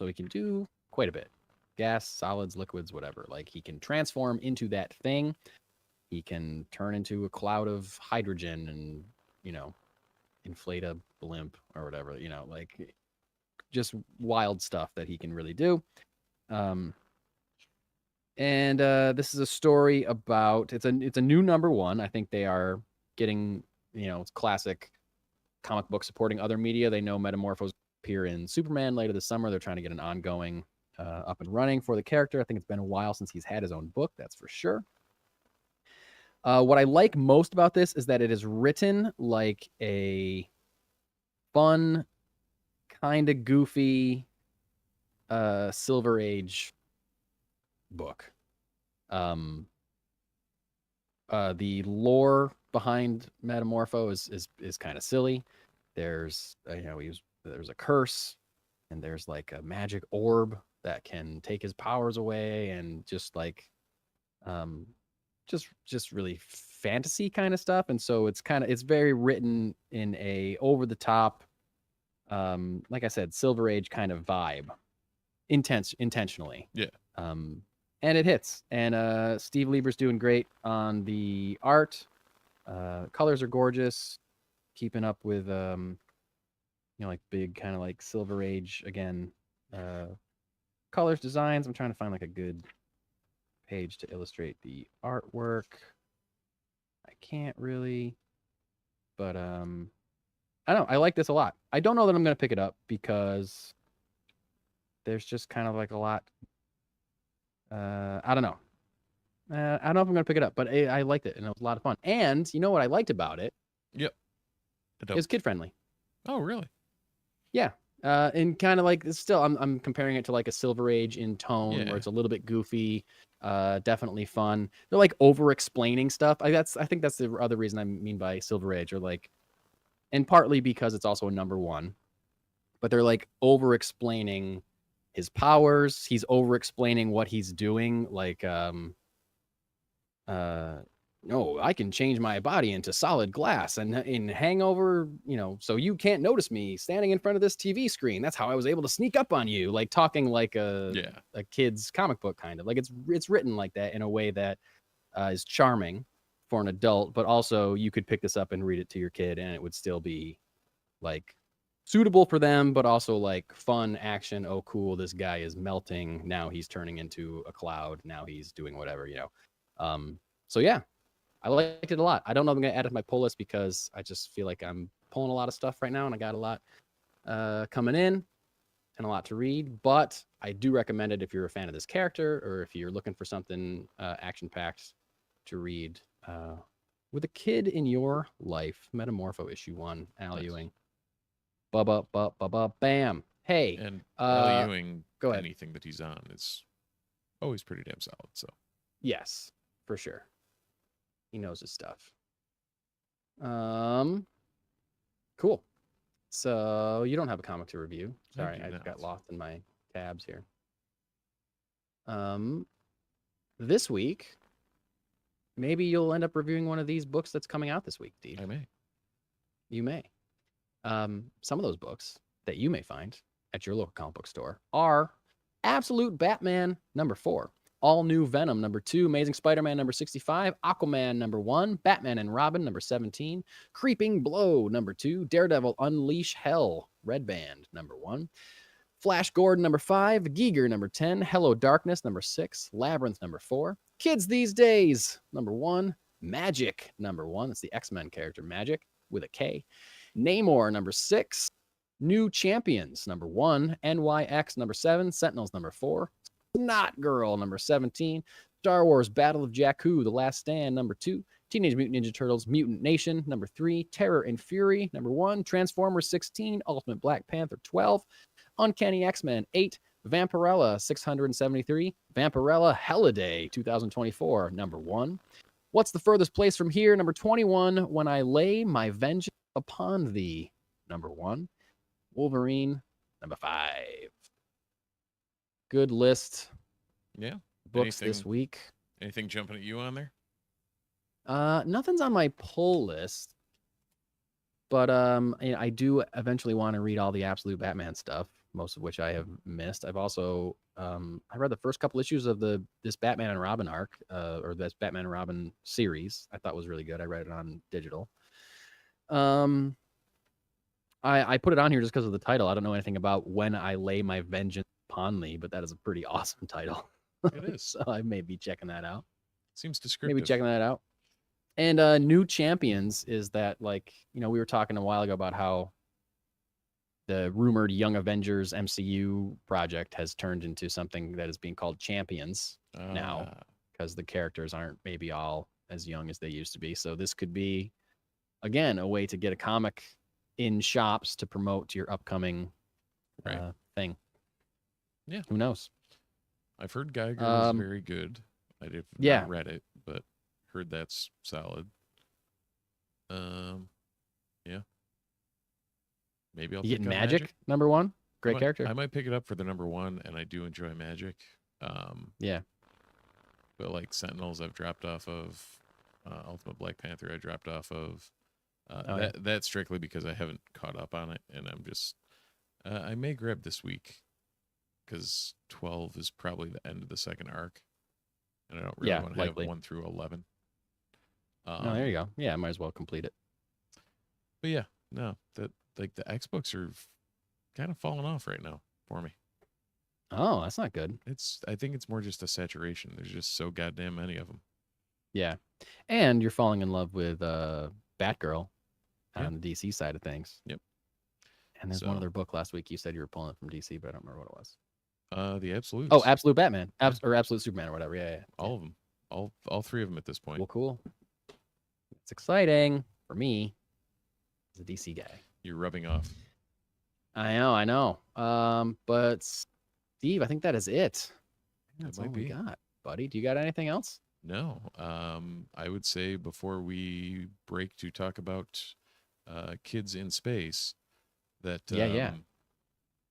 he can do quite a bit. Gas, solids, liquids, whatever. Like, he can transform into that thing. He can turn into a cloud of hydrogen and, inflate a blimp or whatever, like just wild stuff that he can really do. And this is a story about, it's a new number 1. I think they are getting, it's classic comic book supporting other media. They know Metamorphos appear in Superman later this summer. They're trying to get an ongoing up and running for the character. I think it's been a while since he's had his own book, that's for sure. What I like most about this is that it is written like a fun, kind of goofy Silver Age book. The lore behind Metamorpho is kind of silly. There's there's a curse, and there's like a magic orb that can take his powers away, and just like just really fantasy kind of stuff. And so it's very written in a over the top, like I said, Silver Age kind of vibe, intentionally. Yeah. And it hits. And Steve Lieber's doing great on the art. Colors are gorgeous, keeping up with like big kind of like Silver Age again. Colors, designs. I'm trying to find like a good page to illustrate the artwork. I can't really, but I don't know. I like this a lot. I don't know that I'm gonna pick it up because there's just kind of like a lot. I don't know. I don't know if I'm gonna pick it up, but I liked it and it was a lot of fun. And you know what I liked about it? Yep. It was kid friendly. Oh, really? Yeah. And kind of like still, I'm comparing it to like a Silver Age in tone, where it's a little bit goofy. definitely fun. They're like over explaining stuff. I think that's the other reason I mean by Silver Age, or like, and partly because it's also a #1, but they're like over explaining his powers. He's over explaining what he's doing. Like, no, I can change my body into solid glass and in hangover, so you can't notice me standing in front of this TV screen. That's how I was able to sneak up on you. Like talking like a kid's comic book, kind of like it's written like that in a way that is charming for an adult, but also you could pick this up and read it to your kid and it would still be like suitable for them, but also like fun action. Oh, cool. This guy is melting. Now he's turning into a cloud. Now he's doing whatever, So yeah, I liked it a lot. I don't know if I'm going to add it to my pull list because I just feel like I'm pulling a lot of stuff right now and I got a lot coming in and a lot to read, but I do recommend it if you're a fan of this character or if you're looking for something action-packed to read with a kid in your life. Metamorpho issue 1, Al Ewing. Bam. Hey. And Al Ewing, go ahead. Anything that he's on is always pretty damn solid. So yes, for sure. He knows his stuff. Cool. So you don't have a comic to review. Sorry, I got lost in my tabs here. This week, maybe you'll end up reviewing one of these books that's coming out this week, Steve. I may. You may. Some of those books that you may find at your local comic book store are Absolute Batman #4, All New Venom #2, Amazing Spider-Man #65, Aquaman #1, Batman and Robin #17, Creeping Blow #2, Daredevil Unleash Hell, Red Band #1, Flash Gordon #5, Giger #10, Hello Darkness #6, Labyrinth #4, Kids These Days #1, Magic #1, that's the X-Men character Magic with a K, Namor #6, New Champions #1, NYX #7, Sentinels #4, Snot Girl #17, Star Wars Battle of Jakku, The Last Stand #2, Teenage Mutant Ninja Turtles Mutant Nation #3, Terror and Fury #1, Transformers 16, Ultimate Black Panther 12, Uncanny X-Men 8, Vampirella 673, Vampirella Heliday 2024 #1, What's the Furthest Place from Here #21, When I Lay My Vengeance Upon Thee #1, Wolverine #5. Good list. Yeah. Books this week. Anything jumping at you on there? Nothing's on my pull list, but I do eventually want to read all the Absolute Batman stuff, most of which I have missed. I've also I read the first couple issues of this Batman and Robin arc, or this Batman and Robin series. I thought was really good. I read it on digital. I put it on here just because of the title. I don't know anything about When I Lay My Vengeance Upon Thee, but that is a pretty awesome title. It is. So I may be checking that out. Seems descriptive. Maybe checking that out. And New Champions is that, like, we were talking a while ago about how the rumored Young Avengers MCU project has turned into something that is being called Champions now, because the characters aren't maybe all as young as they used to be. So this could be, again, a way to get a comic in shops to promote your upcoming thing. Yeah. Who knows? I've heard Geiger is very good. I did not read it, but heard that's solid. Yeah. Maybe I'll pick up Magic #1. Great character. I might pick it up for the #1, and I do enjoy Magic. Yeah. But like Sentinels, I've dropped off of. Ultimate Black Panther, I dropped off of. That's strictly because I haven't caught up on it, and I'm just. I may grab this week, because 12 is probably the end of the second arc, and I don't really want to have 1 through 11. There you go. Yeah, I might as well complete it. But yeah, no, that like the X books are kind of falling off right now for me. Oh, that's not good. I think it's more just a saturation. There's just so goddamn many of them. Yeah, and you're falling in love with Batgirl on the DC side of things. Yep. And there's one other book last week you said you were pulling it from DC, but I don't remember what it was. The Absolutes. Oh, Absolute Batman, or Absolute Superman, or whatever. Yeah. All of them. All 3 of them at this point. Well, cool. It's exciting for me as a DC guy. You're rubbing off. I know. But Steve, I think that is it. That's all we got. buddy. Do you got anything else? No. I would say before we break to talk about kids in space, that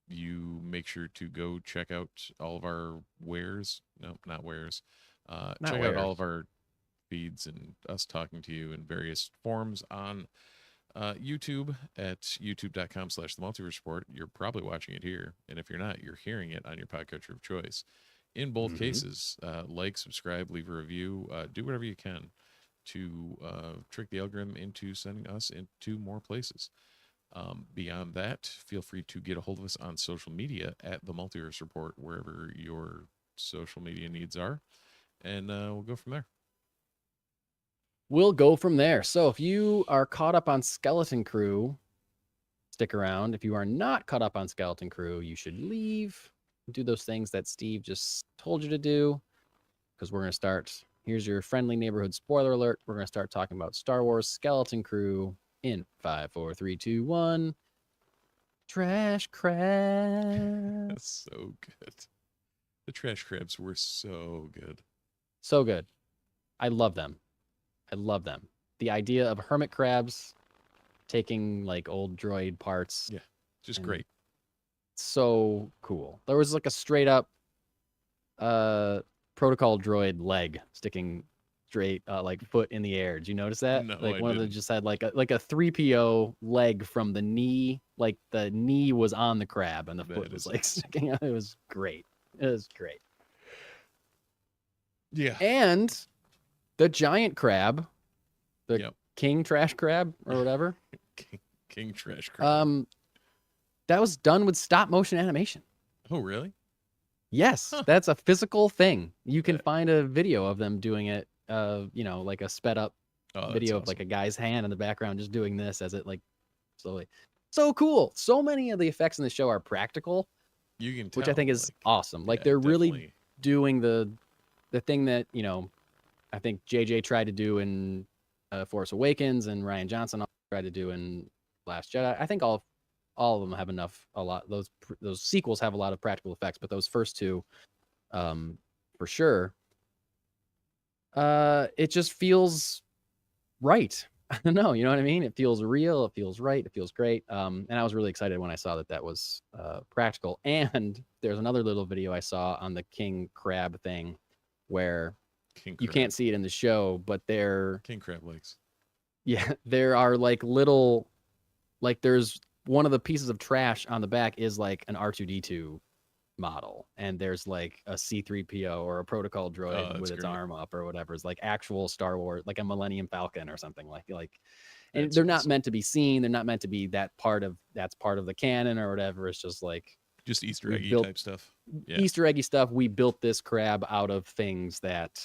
you make sure to go check out all of our wares. No, not wares. Check out all of our feeds and us talking to you in various forms on YouTube at youtube.com/the Multiverse Report. You're probably watching it here. And if you're not, you're hearing it on your podcatcher of choice. In both cases, like, subscribe, leave a review, do whatever you can to trick the algorithm into sending us into more places. Beyond that, feel free to get a hold of us on social media at the Multiverse Report, wherever your social media needs are. And we'll go from there. We'll go from there. So if you are caught up on Skeleton Crew, stick around. If you are not caught up on Skeleton Crew, you should leave. Do those things that Steve just told you to do, because we're going to start. Here's your friendly neighborhood spoiler alert. We're going to start talking about Star Wars Skeleton Crew in 5, 4, 3, 2, 1. Trash crabs. That's so good. The trash crabs were so good. So good. I love them. I love them. The idea of hermit crabs taking like old droid parts. Yeah, just great. So cool. There was like a straight up protocol droid leg sticking straight like foot in the air. Did you notice that? No, like I one of them didn't. just had like a 3PO leg from the knee, like the knee was on the crab and the foot was like sticking out. It was great. It was great. Yeah. And the giant crab, the king trash crab or whatever. King trash crab. That was done with stop motion animation. Oh, really? Yes, that's a physical thing. You can find a video of them doing it, like a sped up video of like a guy's hand in the background just doing this as it like slowly. So cool. So many of the effects in the show are practical. You can tell, which I think is awesome. Like they're really doing the thing that, I think JJ tried to do in Force Awakens and Rian Johnson tried to do in Last Jedi. I think all of them have those sequels have a lot of practical effects, but those first two, for sure, it just feels right. I don't know, you know what I mean? It feels real, it feels right, it feels great. And I was really excited when I saw that was practical. And there's another little video I saw on the King Crab thing where you can't see it in the show, but they're King Crab legs. Yeah, there are like little, like there's one of the pieces of trash on the back is like an R2D2 model, and there's like a C3PO or a protocol droid with its arm up or whatever. It's like actual Star Wars, like a Millennium Falcon or something like, and they're not meant to be seen. They're not meant to be that's part of the canon or whatever. It's just like Easter eggy type stuff. Yeah. Easter eggy stuff. We built this crab out of things that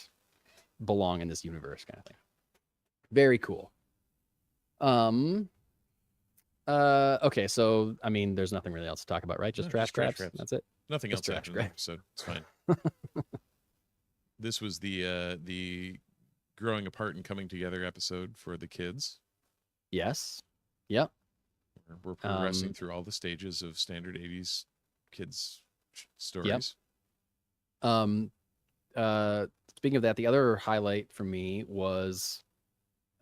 belong in this universe, kind of thing. Very cool. Okay, so I mean, there's nothing really else to talk about, right? Just trash crabs. That's it. Nothing else happened in the episode. It's fine. This was the growing apart and coming together episode for the kids. Yes. Yep. We're progressing through all the stages of standard 80s kids stories. Yep. Speaking of that, the other highlight for me was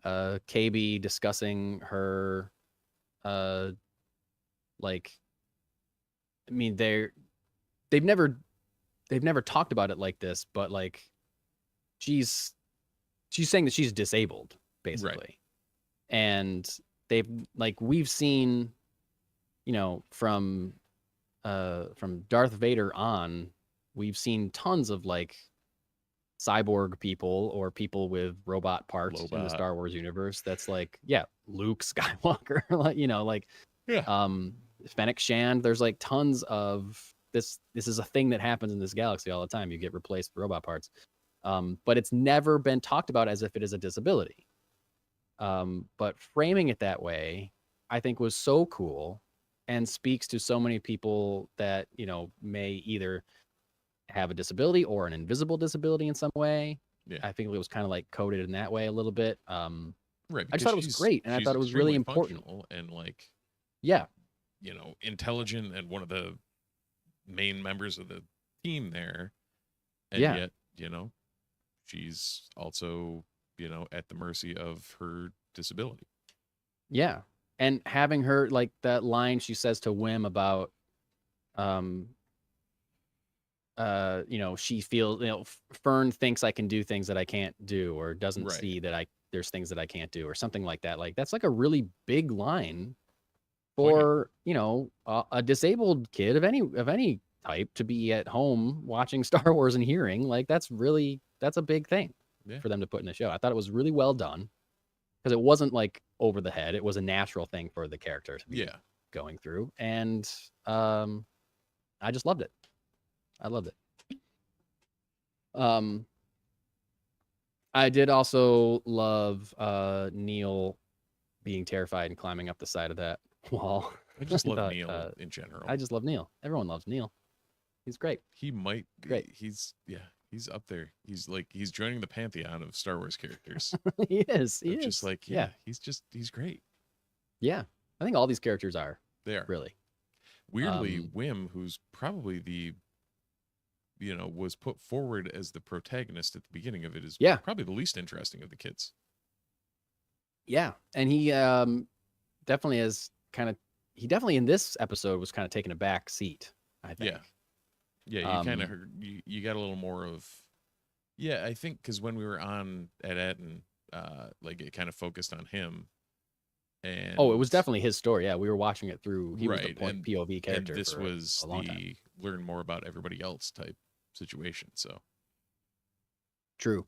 KB discussing her they've never talked about it like this, but like she's saying that she's disabled basically. Right. And we've seen, from Darth Vader on, we've seen tons of like cyborg people or people with robot parts in the Star Wars universe. That's like, Luke Skywalker, Fennec Shand. There's like tons of this. This is a thing that happens in this galaxy all the time. You get replaced with robot parts. But it's never been talked about as if it is a disability. But framing it that way, I think was so cool and speaks to so many people that, may either have a disability or an invisible disability in some way. Yeah. I think it was kind of like coded in that way a little bit. Right. I just thought it was great. And I thought it was really important. And like, yeah, intelligent and one of the main members of the team there. And yet, she's also, at the mercy of her disability. Yeah. And having her, like, that line she says to Wim about, she feels, Fern thinks I can do things that I can't do, or doesn't see that there's things that I can't do, or something like that. Like, that's like a really big line for, a disabled kid of any type to be at home watching Star Wars and hearing. Like, that's a big thing for them to put in the show. I thought it was really well done, because it wasn't like over the head. It was a natural thing for the character to be going through. And I just loved it. I loved it. I did also love Neil being terrified and climbing up the side of that wall. I just love Neil in general. I just love Neil. Everyone loves Neil. He's great. He might be. Great. He's up there. He's joining the pantheon of Star Wars characters. He is. He is. Just like, he's great. Yeah. I think all these characters are. They are. Really. Weirdly, Wim, who's probably was put forward as the protagonist at the beginning of it, is probably the least interesting of the kids. Yeah. And he definitely definitely in this episode was kind of taking a back seat, I think. Yeah, you kind of heard, you got a little more of, I think, because when we were on at Eton, like, it kind of focused on him. And it was definitely his story. Yeah, we were watching it through. He was the POV character. And this for was a long time. Learn more about everybody else type situation. So true.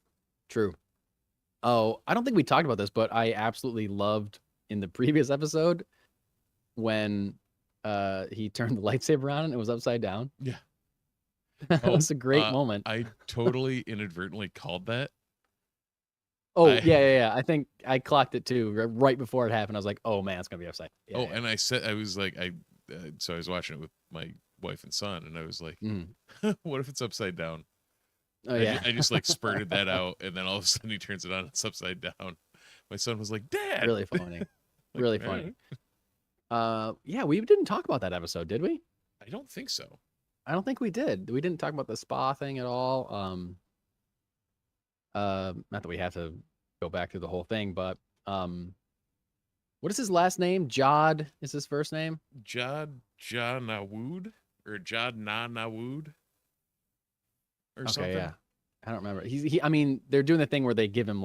Oh, I don't think we talked about this, but I absolutely loved in the previous episode when he turned the lightsaber on and it was upside down. Yeah. That was a great moment. I totally inadvertently called that. Yeah. I think I clocked it too right before it happened. I was like, "Oh man, it's gonna be upside." And I was like, so I was watching it with my wife and son, and I was like, "What if it's upside down?" Oh yeah. I just like spurted that out, and then all of a sudden he turns it on, it's upside down. My son was like, "Dad!" Really funny. Really funny. We didn't talk about that episode, did we? I don't think so. I don't think we did. We didn't talk about the spa thing at all. Not that we have to go back through the whole thing, but what is his last name? Jod is his first name? Jod Nawood or Jod Nawood or something. Yeah. I don't remember. I mean, they're doing the thing where they're giving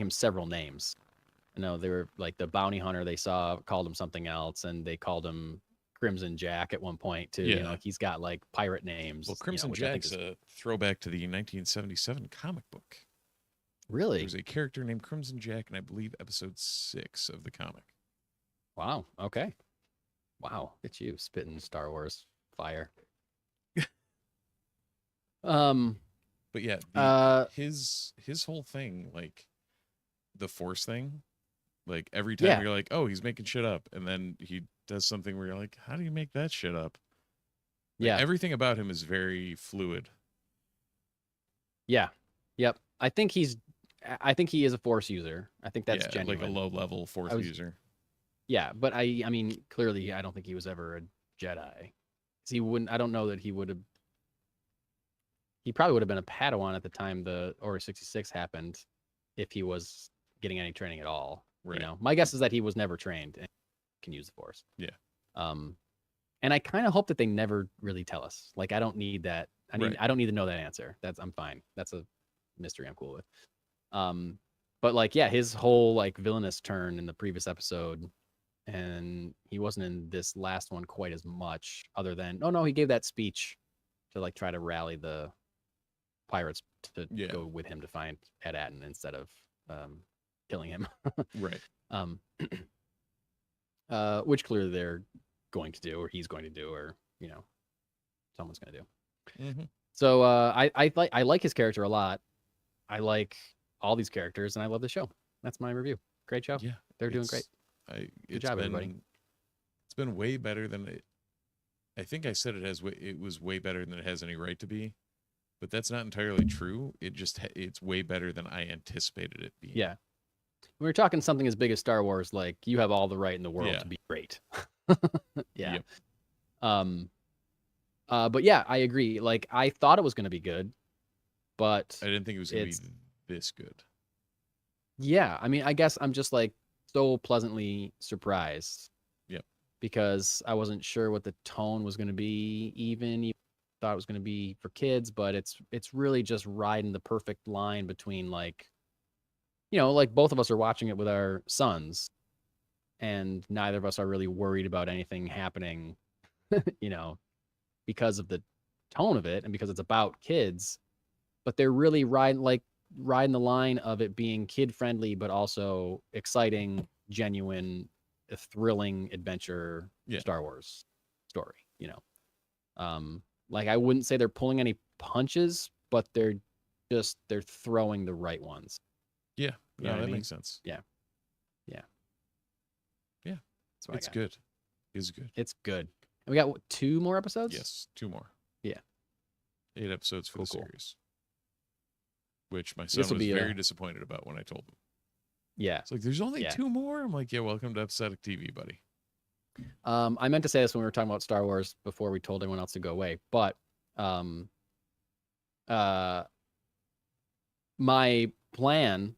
him several names. They were like the bounty hunter they saw called him something else, and they called him Crimson Jack at one point too. Yeah. He's got like pirate names. Well, Crimson Jack's a throwback to the 1977 comic book. Really? There's a character named Crimson Jack, and I believe episode 6 of the comic. Wow. Okay. Wow. It's you spitting Star Wars fire. But yeah, his whole thing, like the Force thing, like every time you're like, oh, he's making shit up, and then he does something where you're like, how do you make that shit up? Like, everything about him is very fluid. Yeah. Yep. I think he is a Force user. I think that's genuine. Like a low level Force user. Yeah, but I mean, clearly, I don't think he was ever a Jedi. He wouldn't. I don't know that he would have. He probably would have been a Padawan at the time the Order 66 happened, if he was getting any training at all. Right. My guess is that he was never trained and can use the Force. Yeah. And I kind of hope that they never really tell us. Like, I don't need that. I don't need to know that answer. I'm fine. That's a mystery I'm cool with. But like, his whole like villainous turn in the previous episode, and he wasn't in this last one quite as much, other than he gave that speech to like try to rally the pirates to go with him to find At-Aten instead of killing him. Right. Which clearly they're going to do, or he's going to do, or someone's going to do. Mm-hmm. So I like his character a lot. I like all these characters, and I love the show. That's my review. Great show. Yeah, they're doing great. Good job, everybody. It's been way better than it. I think I said it was way better than it has any right to be, but that's not entirely true. It's way better than I anticipated it being. Yeah. When we're talking something as big as Star Wars, like, you have all the right in the world to be great. Yeah. Yep. But yeah, I agree. Like, I thought it was going to be good. but I didn't think it was going to be this good. Yeah, I mean, I guess I'm just like so pleasantly surprised. Yep. Because I wasn't sure what the tone was going to be. Even thought it was going to be for kids, but it's really just riding the perfect line between like, like both of us are watching it with our sons, and neither of us are really worried about anything happening, because of the tone of it and because it's about kids. But they're really riding the line of it being kid friendly, but also exciting, genuine, a thrilling adventure Star Wars story. Like I wouldn't say they're pulling any punches, but they're throwing the right ones. Yeah, that makes sense. Yeah. It's good. It's good. It's good. And we got 2 more episodes. Yes, 2 more. Yeah, 8 episodes for the series, which my son was very disappointed about when I told him. Yeah, it's like there's only 2 more. I'm like, yeah, welcome to episodic TV, buddy. I meant to say this when we were talking about Star Wars before we told everyone else to go away, but my plan,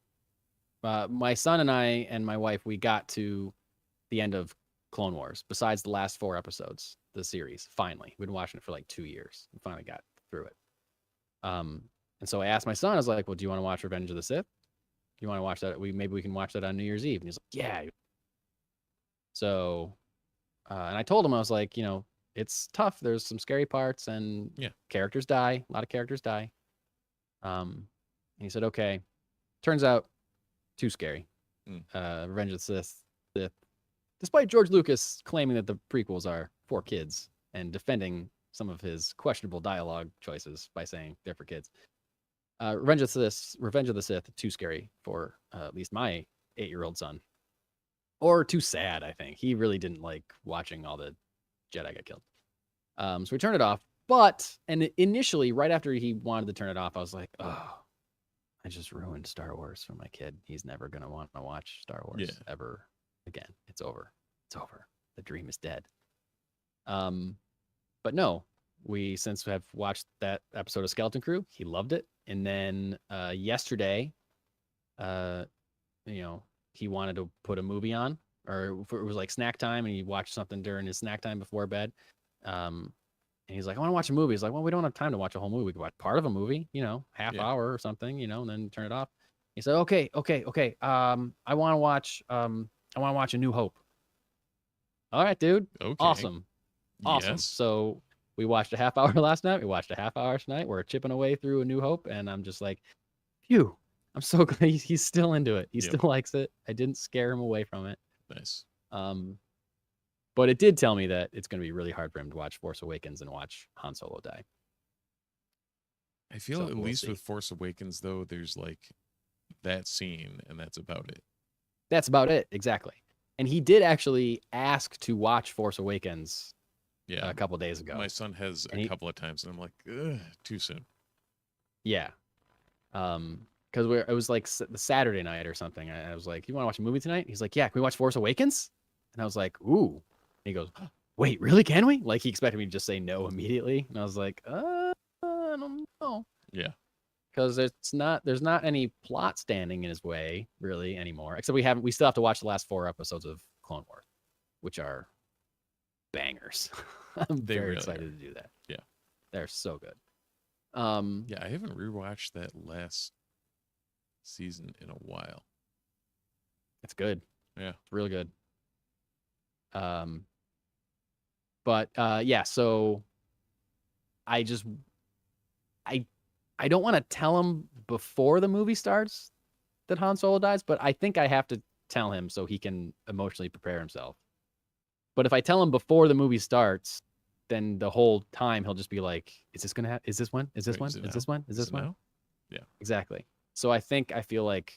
my son and I and my wife, we got to the end of Clone Wars. Besides the last 4 episodes, the series, finally, we've been watching it for like 2 years. We finally got through it. And so I asked my son, I was like, well, do you want to watch Revenge of the Sith? Do you want to watch that? Maybe we can watch that on New Year's Eve. And he's like, yeah. So, and I told him, I was like, it's tough. There's some scary parts and characters die. A lot of characters die. And he said, okay. Turns out too scary. Revenge of the Sith. Despite George Lucas claiming that the prequels are for kids and defending some of his questionable dialogue choices by saying they're for kids. Revenge of the Sith, too scary for at least my 8-year-old son. Or too sad, I think. He really didn't like watching all the Jedi get killed. So we turned it off. And initially, right after he wanted to turn it off, I was like, oh, I just ruined Star Wars for my kid. He's never going to want to watch Star Wars ever again. It's over. It's over. The dream is dead. But no, we since have watched that episode of Skeleton Crew. He loved it. And then yesterday, he wanted to put a movie on, or it was like snack time, and he watched something during his snack time before bed. And he's like, I want to watch a movie. He's like, well, we don't have time to watch a whole movie. We could watch part of a movie, half hour or something, and then turn it off. He said, okay. I want to watch A New Hope. All right, dude. Okay. Awesome. Yes. So we watched a half hour last night. We watched a half hour tonight. We're chipping away through A New Hope, and I'm just like, phew. I'm so glad he's still into it. He still likes it. I didn't scare him away from it. Nice. But it did tell me that it's going to be really hard for him to watch Force Awakens and watch Han Solo die. I feel at least with Force Awakens, though, there's like that scene, and that's about it. That's about it, exactly. And he did actually ask to watch Force Awakens a couple days ago. My son has a couple of times, and I'm like, ugh, too soon. Yeah. Because it was like the Saturday night or something. I was like, you want to watch a movie tonight? He's like, yeah, can we watch Force Awakens? And I was like, ooh. And he goes, wait, really? Can we? Like, he expected me to just say no immediately. And I was like, I don't know. Yeah. Because there's not any plot standing in his way really anymore. Except we still have to watch the last 4 episodes of Clone Wars, which are bangers. I'm very excited to do that. Yeah. They're so good. Yeah, I haven't rewatched that last season in a while. It's good. Yeah. It's real good. But yeah, so I don't want to tell him before the movie starts that Han Solo dies, but I think I have to tell him so he can emotionally prepare himself. But if I tell him before the movie starts, then the whole time he'll just be like, is this gonna happen? Is this one? Is this one? Is this one? Is this one? Yeah. Exactly. So I feel like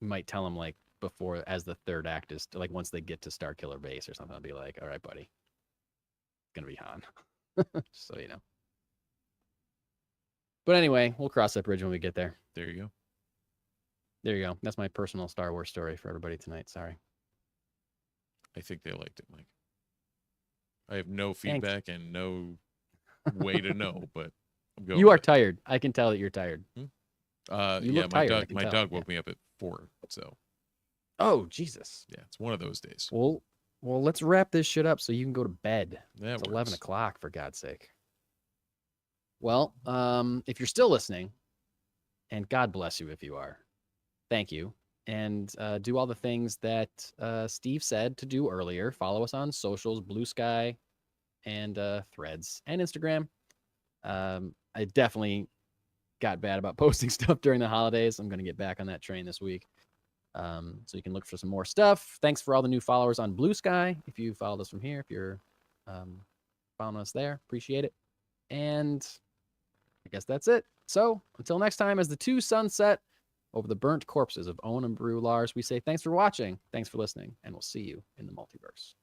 we might tell him like before, as the third act is like once they get to Starkiller Base or something, I'll be like, all right, buddy, it's gonna be Han. Just so you know. But anyway, we'll cross that bridge when we get there. There you go. There you go. That's my personal Star Wars story for everybody tonight. Sorry. I think they liked it, Mike. I have no feedback and no way to know, but You are tired. I can tell that you're tired. You look tired. My dog woke me up at 4. So. Oh Jesus. Yeah, it's one of those days. Well, let's wrap this shit up so you can go to bed. It's 11 o'clock for God's sake. Well, if you're still listening, and God bless you if you are, thank you. And do all the things that Steve said to do earlier. Follow us on socials, Blue Sky, and Threads, and Instagram. I definitely got bad about posting stuff during the holidays. I'm going to get back on that train this week. So you can look for some more stuff. Thanks for all the new followers on Blue Sky. If you followed us from here, if you're following us there, appreciate it. And I guess that's it. So until next time, as the two suns set over the burnt corpses of Owen and Brew Lars, we say thanks for watching, thanks for listening, and we'll see you in the multiverse.